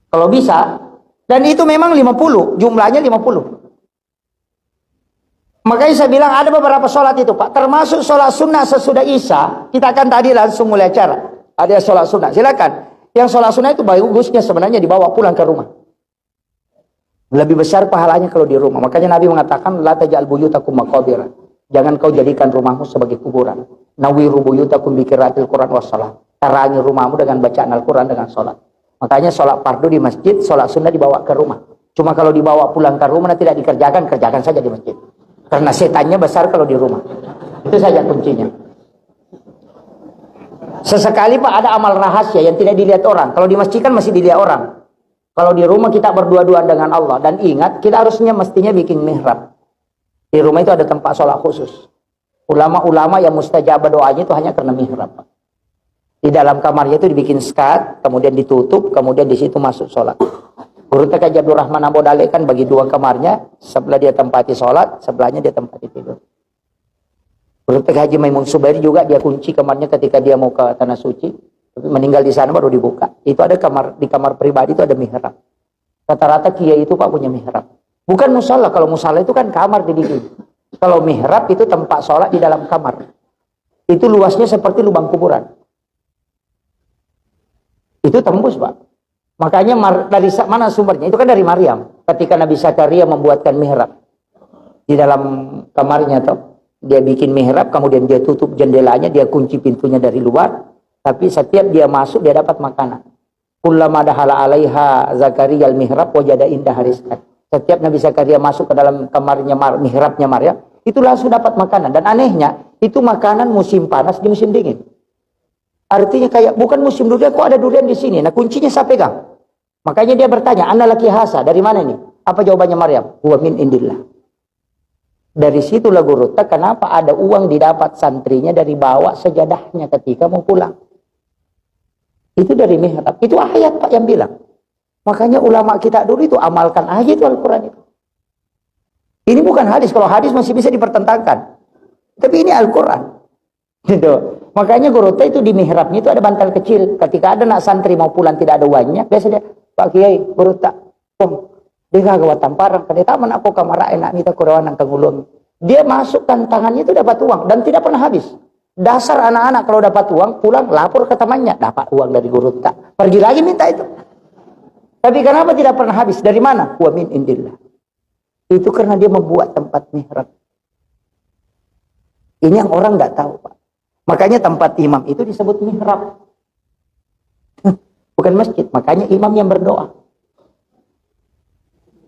Kalau bisa, dan itu memang 50, jumlahnya 50. Makanya saya bilang ada beberapa sholat itu Pak, termasuk sholat sunnah sesudah Isya. Kita akan tadi langsung mulai acara. Ada sholat sunnah, silakan. Yang sholat sunnah itu bagusnya sebenarnya dibawa pulang ke rumah. Lebih besar pahalanya kalau di rumah. Makanya Nabi mengatakan, la taj'al buyutakum maqabira. Jangan kau jadikan rumahmu sebagai kuburan. Nawiru buyutakum bikiraatil Quran wassalam. Terangi rumahmu dengan bacaan Al-Quran dengan sholat. Makanya sholat fardu di masjid, sholat sunnah dibawa ke rumah. Cuma kalau dibawa pulang ke rumah tidak dikerjakan, kerjakan saja di masjid. Karena setannya besar kalau di rumah. Itu saja kuncinya. Sesekali Pak ada amal rahasia yang tidak dilihat orang. Kalau di masjid kan masih dilihat orang. Kalau di rumah kita berdua-duaan dengan Allah. Dan ingat, kita harusnya mestinya bikin mihrab. Di rumah itu ada tempat sholat khusus. Ulama-ulama yang mustajabah doanya itu hanya karena mihrab. Di dalam kamarnya itu dibikin skat, kemudian ditutup, kemudian di situ masuk sholat. Guru TK Abdul Rahman Abu Dale kan bagi 2 kamarnya, sebelah dia tempati sholat, sebelahnya dia tempati tidur. Guru TK Haji Maimun Subairi juga dia kunci kamarnya ketika dia mau ke tanah suci, tapi meninggal di sana baru dibuka. Itu ada kamar, di kamar pribadi itu ada mihrab. Rata-rata kiai itu Pak punya mihrab. Bukan musala, kalau musala itu kan kamar dibikin. Kalau mihrab itu tempat sholat di dalam kamar. Itu luasnya seperti lubang kuburan. Itu tembus Pak. Makanya dari mana sumbernya? Itu kan dari Maryam. Ketika Nabi Zakaria membuatkan mihrab di dalam kamarnya toh, dia bikin mihrab, kemudian dia tutup jendelanya, dia kunci pintunya dari luar. Tapi setiap dia masuk dia dapat makanan. Kullama dahala 'alaiha Zakaria al-mihrab wajada indaha rizqan. Setiap Nabi Zakaria masuk ke dalam kamarnya mihrabnya Maryam, itu langsung dapat makanan. Dan anehnya, itu makanan musim panas di musim dingin. Artinya kayak bukan musim durian, kok ada durian di sini? Nah kuncinya saya pegang. Makanya dia bertanya, "Anna laki hasa?" Dari mana ini? Apa jawabannya Maryam? "Huwa min indillah." Dari situlah guru tak kenapa ada uang didapat santrinya dari bawa sajadahnya ketika mau pulang. Itu dari mihrab. Itu ayat Pak yang bilang. Makanya ulama kita dulu itu amalkan aja itu Al-Quran itu. Ini bukan hadis. Kalau hadis masih bisa dipertentangkan. Tapi ini Al-Quran. Gitu. Makanya guru itu di mihrabnya itu ada bantal kecil. Ketika ada nak santri mau pulang tidak ada uangnya, biasa dia, Pak Kiai, guru tak, dia kagak tamparan, kada taman aku kamar enak minta kurawan nang kangulung. Dia masukkan tangannya itu dapat uang dan tidak pernah habis. Dasar anak-anak kalau dapat uang pulang lapor ke temannya, dapat uang dari guru tak. Pergi lagi minta itu. Tapi kenapa tidak pernah habis? Dari mana? Wa min indillah. Itu karena dia membuat tempat mihrab. Ini yang orang tidak tahu, Pak. Makanya tempat imam itu disebut mihrab. Bukan masjid. Makanya imam yang berdoa.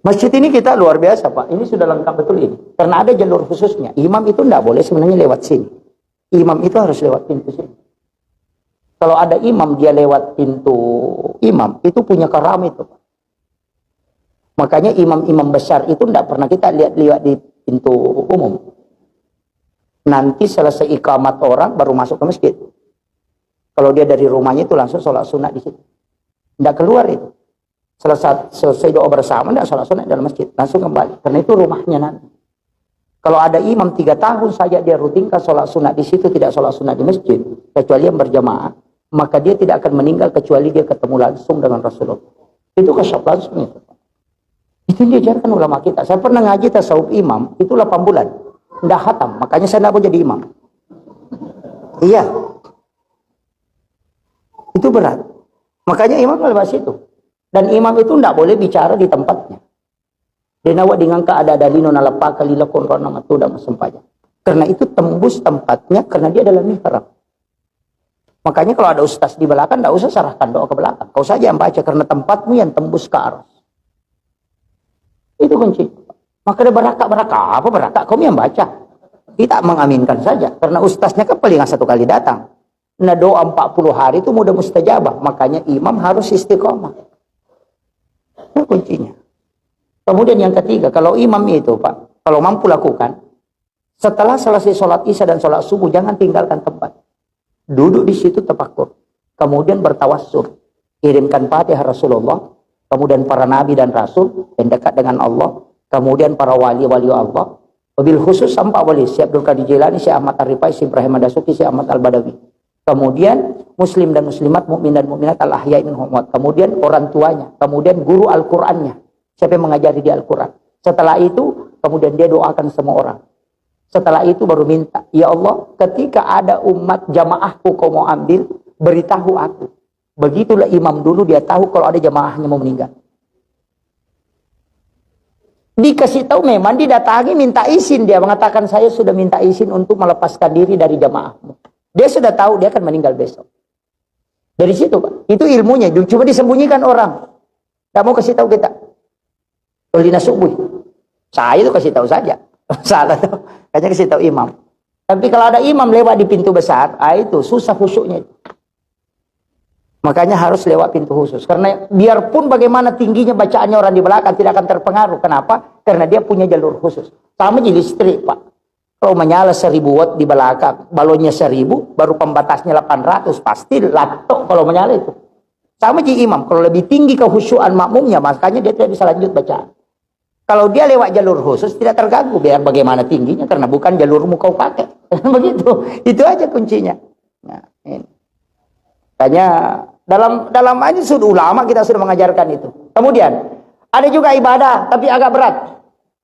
Masjid ini kita luar biasa Pak. Ini sudah lengkap betul ini. Karena ada jalur khususnya. Imam itu tidak boleh sebenarnya lewat sini. Imam itu harus lewat pintu sini. Kalau ada imam dia lewat pintu imam. Itu punya karam itu Pak. Makanya imam-imam besar itu tidak pernah kita lihat di pintu umum. Nanti selesai iqamat orang baru masuk ke masjid. Kalau dia dari rumahnya itu langsung sholat sunat di situ. Tidak keluar itu. Selesai doa bersama, tidak sholat sunat dalam masjid. Langsung kembali. Karena itu rumahnya nanti. Kalau ada imam 3 tahun saja dia rutinkan sholat sunat di situ, tidak sholat sunat di masjid, kecuali yang berjamaah, maka dia tidak akan meninggal kecuali dia ketemu langsung dengan Rasulullah. Itu kesyaf langsung itu. Itu yang diajarkan ulama kita. Saya pernah ngaji tasawuf imam, itu 8 bulan. Tidak khatam, makanya saya tidak mau jadi imam. Iya. Itu berat. Makanya imam lepas itu. Dan imam itu tidak boleh bicara di tempatnya. Denawa dengan keadaan na lepaka lila konrona matuda masampaya. Karena itu tembus tempatnya karena dia adalah mihrab. Makanya kalau ada ustaz di belakang, tidak usah sarahkan doa ke belakang. Kau saja yang baca karena tempatmu yang tembus ke aras. Itu kunci. Maka ada berakak. Apa berakak? Kau yang baca. Kita mengaminkan saja. Karena ustaznya kan paling 1 kali datang. Nah doa 40 hari itu mudah mustajabah. Makanya imam harus istiqomah. Itu kuncinya. Kemudian yang ketiga, kalau imam itu Pak, kalau mampu lakukan, setelah selesai sholat isya dan sholat subuh, jangan tinggalkan tempat. Duduk di situ tafakkur. Kemudian bertawassul. Kirimkan Fatihah Rasulullah. Kemudian para nabi dan rasul yang dekat dengan Allah. Kemudian para wali-wali Allah. Wabil khusus sampai wali. Syekh Abdul Qadir Jilani, Syekh Ahmad Ar-Rifai, Syekh Ibrahim Ad-Dasuki, Syekh Ahmad Al-Badawi. Kemudian muslim dan muslimat, mukmin dan mukminat al-ahya'i minhum. Kemudian orang tuanya. Kemudian guru Al-Qur'annya. Siapa yang mengajari dia Al-Quran. Setelah itu, kemudian dia doakan semua orang. Setelah itu baru minta, ya Allah, ketika ada umat jamaahku kau mau ambil, beritahu aku. Begitulah imam dulu, dia tahu kalau ada jamaahnya mau meninggal. Dikasih tahu memang didatangi minta izin. Dia mengatakan saya sudah minta izin untuk melepaskan diri dari jamaahmu. Dia sudah tahu dia akan meninggal besok. Dari situ Pak. Itu ilmunya. Cuma disembunyikan orang. Tidak mau kasih tahu kita. Ulina subuh. Saya itu kasih tahu saja. Salah tuh. Kayaknya kasih tahu imam. Tapi kalau ada imam lewat di pintu besar, itu susah khusyuknya. Makanya harus lewat pintu khusus. Karena biarpun bagaimana tingginya bacaannya orang di belakang tidak akan terpengaruh. Kenapa? Karena dia punya jalur khusus. Sama jadi listrik Pak. Kalau menyala 1000 watt di belakang, balonnya 1000, baru pembatasnya 800, pasti lato kalau menyala itu. Sama jadi imam. Kalau lebih tinggi kehusyuan makmumnya, makanya dia tidak bisa lanjut bacaan. Kalau dia lewat jalur khusus tidak terganggu. Biar bagaimana tingginya, karena bukan jalurmu kau pakai. Begitu. Itu aja kuncinya. Nah, ini. Makanya dalam ini sudah ulama kita sudah mengajarkan itu. Kemudian ada juga ibadah tapi agak berat.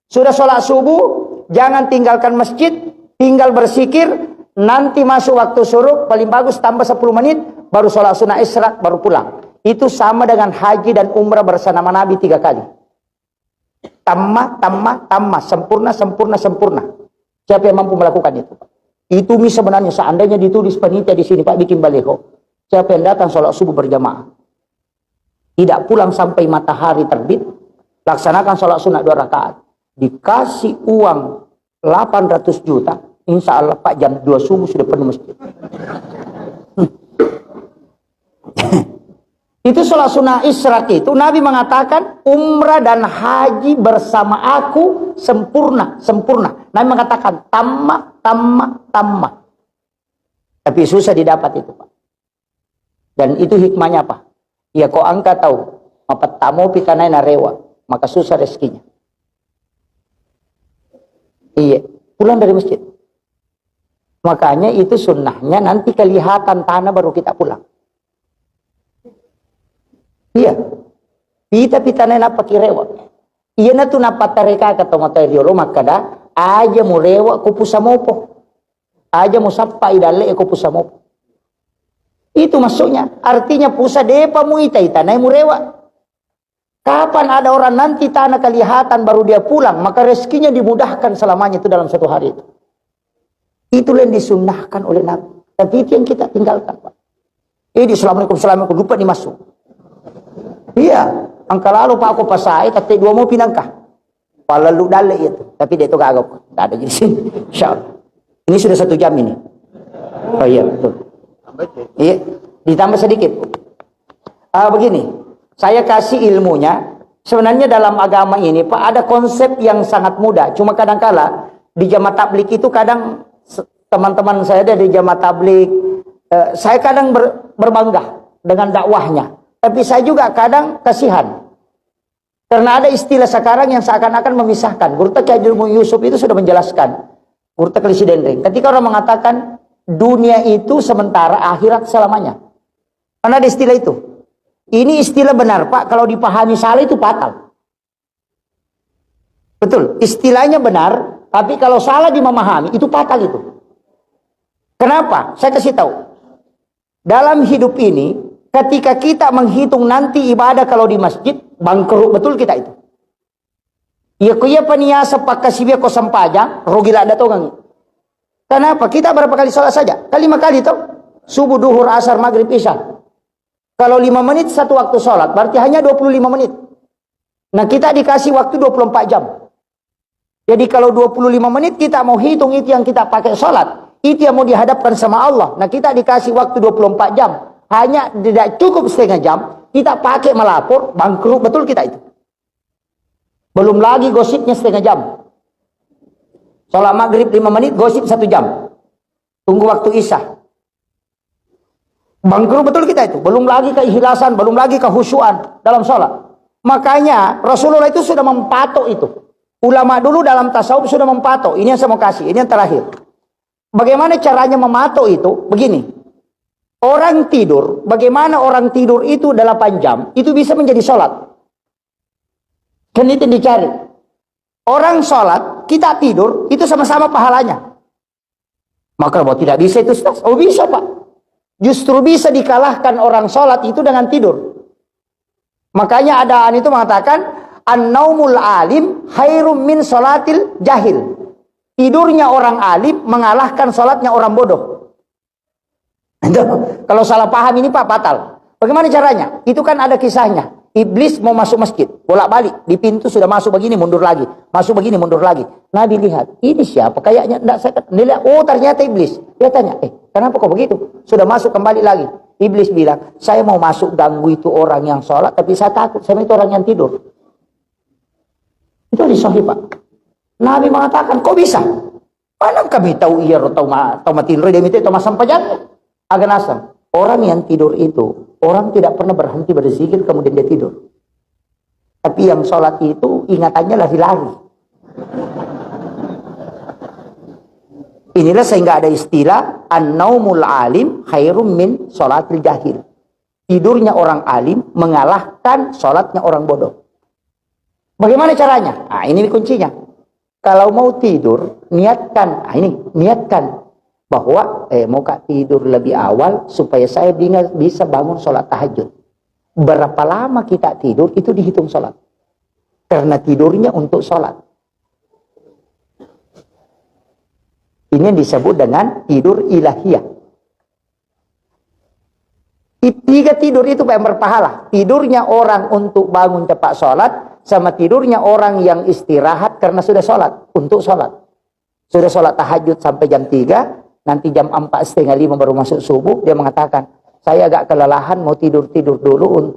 Sudah sholat subuh, jangan tinggalkan masjid, tinggal berzikir. Nanti masuk waktu suruh, paling bagus tambah 10 menit, baru sholat sunnah isyraq, baru pulang. Itu sama dengan haji dan umrah bersama Nabi 3 kali. Tamah, sempurna. Siapa yang mampu melakukan itu? Itu sebenarnya seandainya ditulis panitia di sini Pak bikin baliho. Siapa yang datang sholat subuh berjamaah, tidak pulang sampai matahari terbit, laksanakan sholat sunat 2 rakaat, dikasih uang 800 juta, insya Allah Pak jam 2 subuh sudah penuh masjid. Itu sholat sunnah isyraq itu Nabi mengatakan umrah dan haji bersama aku sempurna. Nabi mengatakan tamma. Tapi susah didapat itu, Pak. Dan itu hikmahnya apa? Ya kau angka tahu, apa tamu pikanai narewa, maka susah rezekinya. Iya, pulang dari masjid. Makanya itu sunnahnya nanti kelihatan tanah baru kita pulang. Iya. Pita nai napa kirewa. Iya na tu napa tareka kata mata riolo makada aja mu rewa ku pusamopo. Aja mu sappa idale ku pusamopo. Itu maksudnya. Artinya pusa depa mu ita nai mu rewa. Kapan ada orang nanti tanah kelihatan baru dia pulang, maka rezekinya dimudahkan selamanya itu dalam satu hari itu. Itulah yang disunnahkan oleh Nabi. Tapi itu yang kita tinggalkan, Pak. Assalamualaikum, lupa dimasuk. Iya, angka lalu Pak aku pasai, tapi dua mau pinangkah. Palalu dale itu, tapi dia itu gagap. Tidak ada di sini. Insyaallah. Ini sudah 1 jam ini. Oh iya, betul. Iya, ditambah sedikit. Begini, saya kasih ilmunya. Sebenarnya dalam agama ini, Pak, ada konsep yang sangat mudah. Cuma kadang-kala di jamaah tablik itu kadang teman-teman saya dari jamaah tablik, saya kadang berbangga dengan dakwahnya. Tapi saya juga kadang kasihan. Karena ada istilah sekarang yang seakan-akan memisahkan. Gurta Kiai Yusuf itu sudah menjelaskan. Gurta Kelisi Dendring. Ketika orang mengatakan dunia itu sementara, akhirat selamanya. Karena ada istilah itu. Ini istilah benar, Pak. Kalau dipahami salah itu fatal. Betul. Istilahnya benar. Tapi kalau salah dimemahami itu fatal itu. Kenapa? Saya kasih tahu. Dalam hidup ini, ketika kita menghitung nanti ibadah kalau di masjid, bangkrut betul kita itu. Ya kuya paniasa pakasibia ko sampaja, rogila ada togang. Kenapa? Kita berapa kali sholat saja? 5 kali toh. Subuh, duhur, asar, maghrib, isya. Kalau 5 menit satu waktu sholat, berarti hanya 25 menit. Nah kita dikasih waktu 24 jam. Jadi kalau 25 menit kita mau hitung itu yang kita pakai sholat. Itu yang mau dihadapkan sama Allah. Nah kita dikasih waktu 24 jam. Hanya tidak cukup setengah jam. Kita pakai melapor, bangkrut betul kita itu. Belum lagi gosipnya setengah jam. Sholat maghrib 5 menit, gosip 1 jam. Tunggu waktu isya. Bangkrut betul kita itu. Belum lagi keikhlasan, belum lagi kehusyuan dalam sholat. Makanya Rasulullah itu sudah mempatok itu. Ulama dulu dalam tasawuf sudah mempatok. Ini yang saya mau kasih, ini yang terakhir. Bagaimana caranya mematok itu? Begini. Orang tidur, bagaimana orang tidur itu 8 jam, itu bisa menjadi sholat. Kan itu dicari. Orang sholat, kita tidur, itu sama-sama pahalanya. Maka bahwa tidak bisa itu, Ustaz. Oh bisa, Pak. Justru bisa dikalahkan orang sholat itu dengan tidur. Makanya adaan itu mengatakan, an-naumul alim khairum min sholatil jahil. Tidurnya orang alim mengalahkan sholatnya orang bodoh. Kalau salah paham ini Pak, fatal. Bagaimana caranya? Itu kan ada kisahnya. Iblis mau masuk masjid, bolak-balik. Di pintu sudah masuk begini, mundur lagi. Masuk begini, mundur lagi. Nabi lihat, ini siapa? Kayaknya enggak saya lihat. Oh ternyata iblis. Dia tanya, kenapa kok begitu? Sudah masuk kembali lagi. Iblis bilang, saya mau masuk ganggu itu orang yang sholat, tapi saya takut sama itu orang yang tidur. Itu di Sahih, Pak. Nabi mengatakan, kok bisa? Mana kami tahu iya atau mati dia minta atau masam pajak? Agan asam. Orang yang tidur itu, orang tidak pernah berhenti berzikir kemudian dia tidur. Tapi yang sholat itu ingatannya lari-lari. Inilah sehingga ada istilah an-naumul alim khairum min sholatil jahil. Tidurnya orang alim mengalahkan sholatnya orang bodoh. Bagaimana caranya? Nah, ini kuncinya. Kalau mau tidur, niatkan. Nah, ini niatkan bahwa mau tidur lebih awal supaya saya bisa bangun sholat tahajud. Berapa lama kita tidur itu dihitung sholat. Karena tidurnya untuk sholat. Ini yang disebut dengan tidur ilahiyah. 3 tidur itu yang berpahala. Tidurnya orang untuk bangun cepat sholat, sama tidurnya orang yang istirahat karena sudah sholat, untuk sholat. Sudah sholat tahajud sampai jam 3, nanti jam 4:45 baru masuk subuh, dia mengatakan, saya agak kelelahan, mau tidur-tidur dulu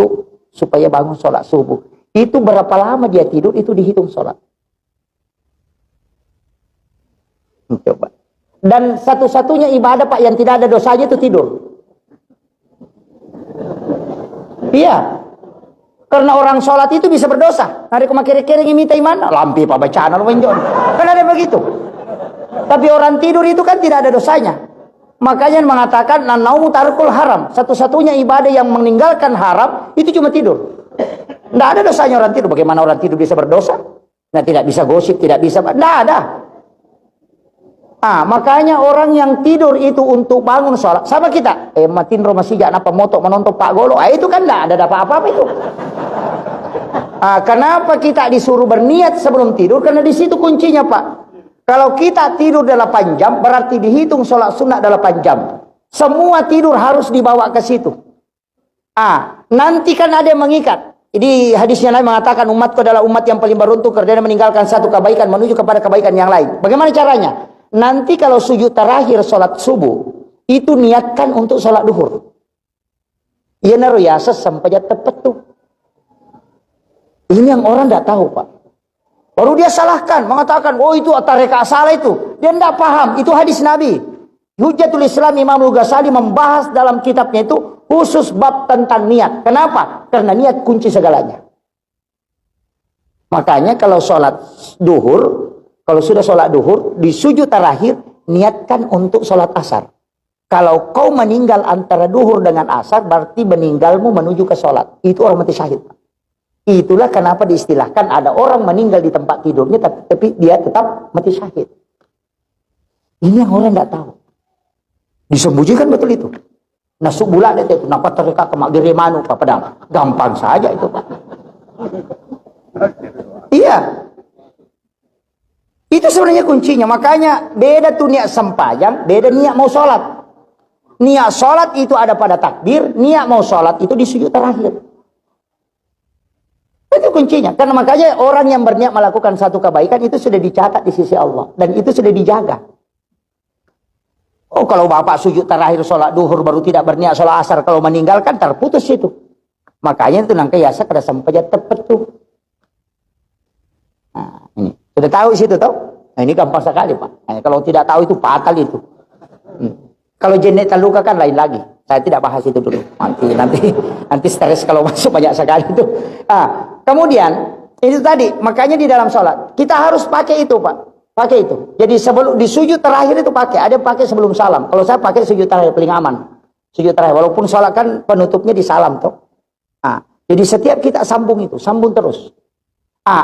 supaya bangun sholat subuh. Itu berapa lama dia tidur, itu dihitung sholat. Coba. Dan satu-satunya ibadah Pak yang tidak ada dosanya itu tidur. Iya. Karena orang sholat itu bisa berdosa. Hari kemarin minta iman, lampi Pak bacaan, kan ada begitu. Tapi orang tidur itu kan tidak ada dosanya. Makanya mengatakan nanaumu tarkul haram. Satu-satunya ibadah yang meninggalkan haram itu cuma tidur. Tidak ada dosanya orang tidur. Bagaimana orang tidur bisa berdosa? Nah, tidak bisa gosip, tidak bisa. Tidak ada. Makanya orang yang tidur itu untuk bangun sholat. Sama kita. Matin rumah sijak apa motok menonton Pak Golo. Itu kan tidak ada apa-apa itu. Kenapa kita disuruh berniat sebelum tidur? Karena di situ kuncinya Pak. Kalau kita tidur 8 jam, berarti dihitung sholat sunat 8 jam. Semua tidur harus dibawa ke situ. Nanti kan ada yang mengikat. Jadi hadisnya lain mengatakan umatku adalah umat yang paling beruntung karena meninggalkan satu kebaikan menuju kepada kebaikan yang lain. Bagaimana caranya? Nanti kalau sujud terakhir sholat subuh, itu niatkan untuk sholat duhur. Iya naruh ya, sampai tepat tuh. Ini yang orang tidak tahu Pak. Baru dia salahkan, mengatakan, oh itu atareka salah itu. Dia tidak paham, itu hadis Nabi. Hujjatul Islam Imam Al-Ghazali membahas dalam kitabnya itu khusus bab tentang niat. Kenapa? Karena niat kunci segalanya. Makanya kalau sholat duhur, kalau sudah sholat duhur, di sujud terakhir, niatkan untuk sholat asar. Kalau kau meninggal antara duhur dengan asar, berarti meninggalmu menuju ke sholat. Itu orang mati syahid. Itulah kenapa diistilahkan ada orang meninggal di tempat tidurnya, tapi dia tetap mati syahid. Ini yang orang tidak tahu. Disembunyikan betul itu. Nah, bulan itu, kenapa terika ke magiri manu, Pak Pedang? Gampang saja itu, Pak. Iya. Itu sebenarnya kuncinya. Makanya beda tuh niat sembahyang, beda niat mau sholat. Niat sholat itu ada pada takbir, niat mau sholat itu di sujud terakhir. Itu kuncinya. Karena makanya orang yang berniat melakukan satu kebaikan itu sudah dicatat di sisi Allah. Dan itu sudah dijaga. Oh, kalau bapak sujud terakhir sholat duhur baru tidak berniat sholat asar, kalau meninggalkan terputus itu. Makanya itu nangka yasa kada sampai tepat tuh. Nah, ini. Sudah tahu situ tahu? Nah, ini gampang sekali Pak. Nah, kalau tidak tahu itu fatal itu. Kalau jenis terluka kan lain lagi. Saya tidak bahas itu dulu. Nanti stres kalau masuk banyak sekali itu. Kemudian itu tadi, makanya di dalam sholat kita harus pakai itu Pak. Pakai itu. Jadi sebelum di sujud terakhir itu pakai. Ada pakai sebelum salam. Kalau saya pakai sujud terakhir paling aman. Sujud terakhir. Walaupun sholat kan penutupnya di salam toh. Jadi setiap kita sambung itu, sambung terus.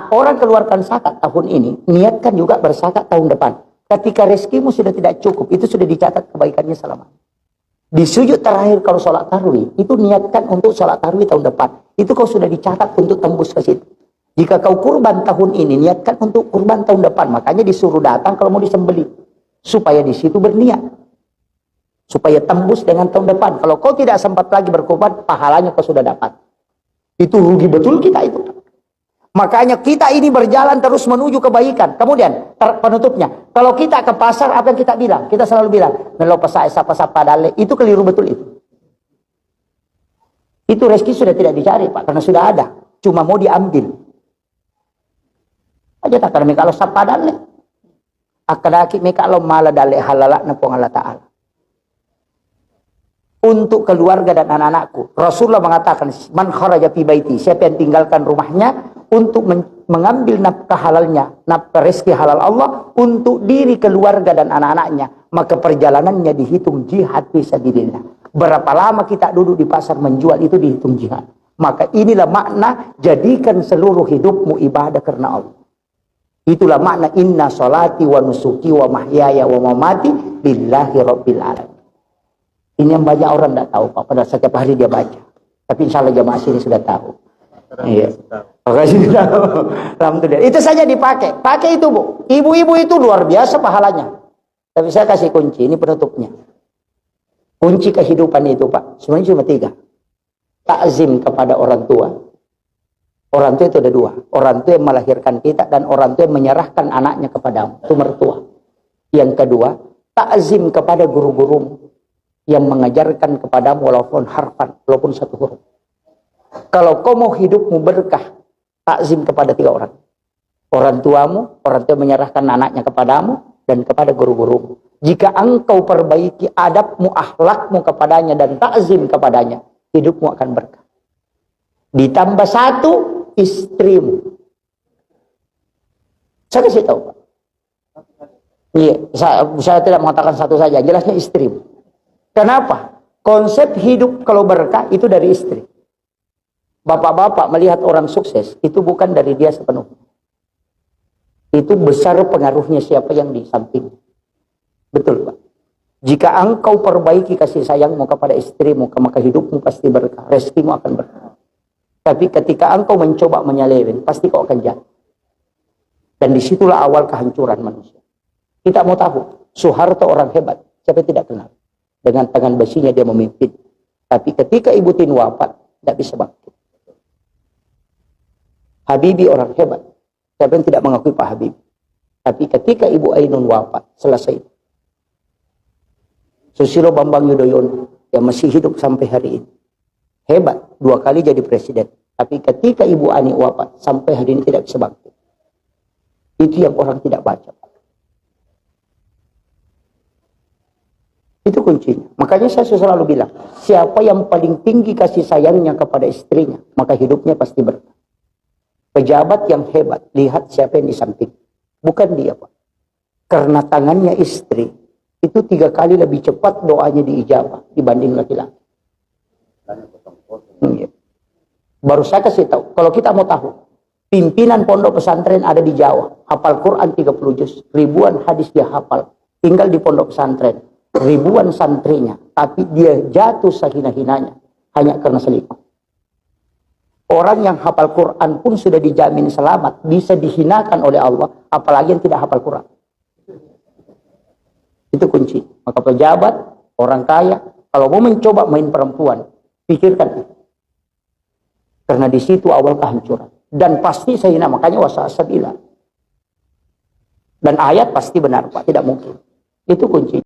Orang keluarkan zakat tahun ini, niatkan juga berzakat tahun depan. Ketika rezekimu sudah tidak cukup, itu sudah dicatat kebaikannya selama. Di sujud terakhir kalau sholat tarawih, itu niatkan untuk sholat tarawih tahun depan. Itu kau sudah dicatat untuk tembus ke situ. Jika kau kurban tahun ini, niatkan untuk kurban tahun depan. Makanya disuruh datang kalau mau disembelih. Supaya di situ berniat. Supaya tembus dengan tahun depan. Kalau kau tidak sempat lagi berkurban, pahalanya kau sudah dapat. Itu rugi betul kita itu. Makanya kita ini berjalan terus menuju kebaikan. Kemudian penutupnya, kalau kita ke pasar apa yang kita bilang? Kita selalu bilang, "Nelo pasai sapa-sapa dale." Itu keliru betul itu. Itu rezeki sudah tidak dicari, Pak, karena sudah ada. Cuma mau diambil. Aja tak karena kalau sapa dale. Akadaki me kalau mala dale halala na Allah Ta'ala. Untuk keluarga dan anak-anakku. Rasulullah mengatakan, "Man kharaja fi baiti," siapa yang tinggalkan rumahnya untuk mengambil nafkah halalnya, nafkah rezeki halal Allah untuk diri, keluarga dan anak-anaknya, maka perjalanannya dihitung jihad fisabilillah. Berapa lama kita duduk di pasar menjual itu dihitung jihad. Maka inilah makna jadikan seluruh hidupmu ibadah karena Allah. Itulah makna inna sholati wa nusuki wa mahyaya wa mamati lillahi rabbil alamin. Ini yang banyak orang tidak tahu Pak, pada setiap hari dia baca. Tapi insya Allah jamaah sini sudah tahu. Iya. Alhamdulillah. Itu saja dipakai. Pakai itu Bu. Ibu-ibu itu luar biasa pahalanya. Tapi saya kasih kunci. Ini penutupnya. Kunci kehidupan itu Pak. Sebenarnya cuma 3. Takzim kepada orang tua. Orang tua itu ada 2. Orang tua yang melahirkan kita dan orang tua yang menyerahkan anaknya kepadamu. Itu mertua. Yang kedua, takzim kepada guru-gurumu. yang mengajarkan kepadamu walaupun harfan, walaupun satu huruf. Kalau kau mau hidupmu berkah, takzim kepada 3 orang. Orang tuamu, orang tua menyerahkan anaknya kepadamu, dan kepada guru-gurumu. Jika engkau perbaiki adabmu, akhlakmu kepadanya, dan takzim kepadanya, hidupmu akan berkah. Ditambah 1, istrimu. Saya kasih tahu, Pak. Iya, saya tidak mengatakan satu saja, jelasnya istrimu. Kenapa? Konsep hidup kalau berkah itu dari istri. Bapak-bapak melihat orang sukses, itu bukan dari dia sepenuhnya. Itu besar pengaruhnya siapa yang di samping. Betul, Pak. Jika engkau perbaiki kasih sayangmu kepada istrimu, maka hidupmu pasti berkah, rezekimu akan berkah. Tapi ketika engkau mencoba menyeleweng, pasti kau akan jatuh. Dan disitulah awal kehancuran manusia. Kita mau tahu, Soeharto orang hebat, siapa yang tidak kenal? Dengan tangan besinya dia memimpin. Tapi ketika Ibu Tin wafat, tidak bisa bangkit. Habibie orang hebat, siapa yang tidak mengakui Pak Habibie? Tapi ketika Ibu Ainun wafat, selesai. Susilo Bambang Yudhoyono yang masih hidup sampai hari ini, hebat, 2 kali jadi presiden. Tapi ketika Ibu Ani wafat, sampai hari ini tidak bisa bangkit. Itu yang orang tidak baca. Itu kuncinya. Makanya saya selalu bilang, siapa yang paling tinggi kasih sayangnya kepada istrinya, maka hidupnya pasti berkah. Pejabat yang hebat, lihat siapa yang di samping. Bukan dia, Pak. Karena tangannya istri, itu 3 kali lebih cepat doanya diijabah dibanding laki-laki. Baru saya kasih tahu, kalau kita mau tahu, pimpinan pondok pesantren ada di Jawa, hafal Quran 30 juz, ribuan hadis dia hafal, tinggal di pondok pesantren, ribuan santrinya, tapi dia jatuh sehina-hinanya hanya karena selingkuh. Orang yang hafal Quran pun sudah dijamin selamat, bisa dihinakan oleh Allah, apalagi yang tidak hafal Quran. Itu kunci. Maka pejabat, orang kaya, kalau mau mencoba main perempuan, pikirkan itu. Karena di situ awal kehancuran. Dan pasti sehina, makanya wasa'asabila. Dan ayat pasti benar, Pak, tidak mungkin. Itu kunci.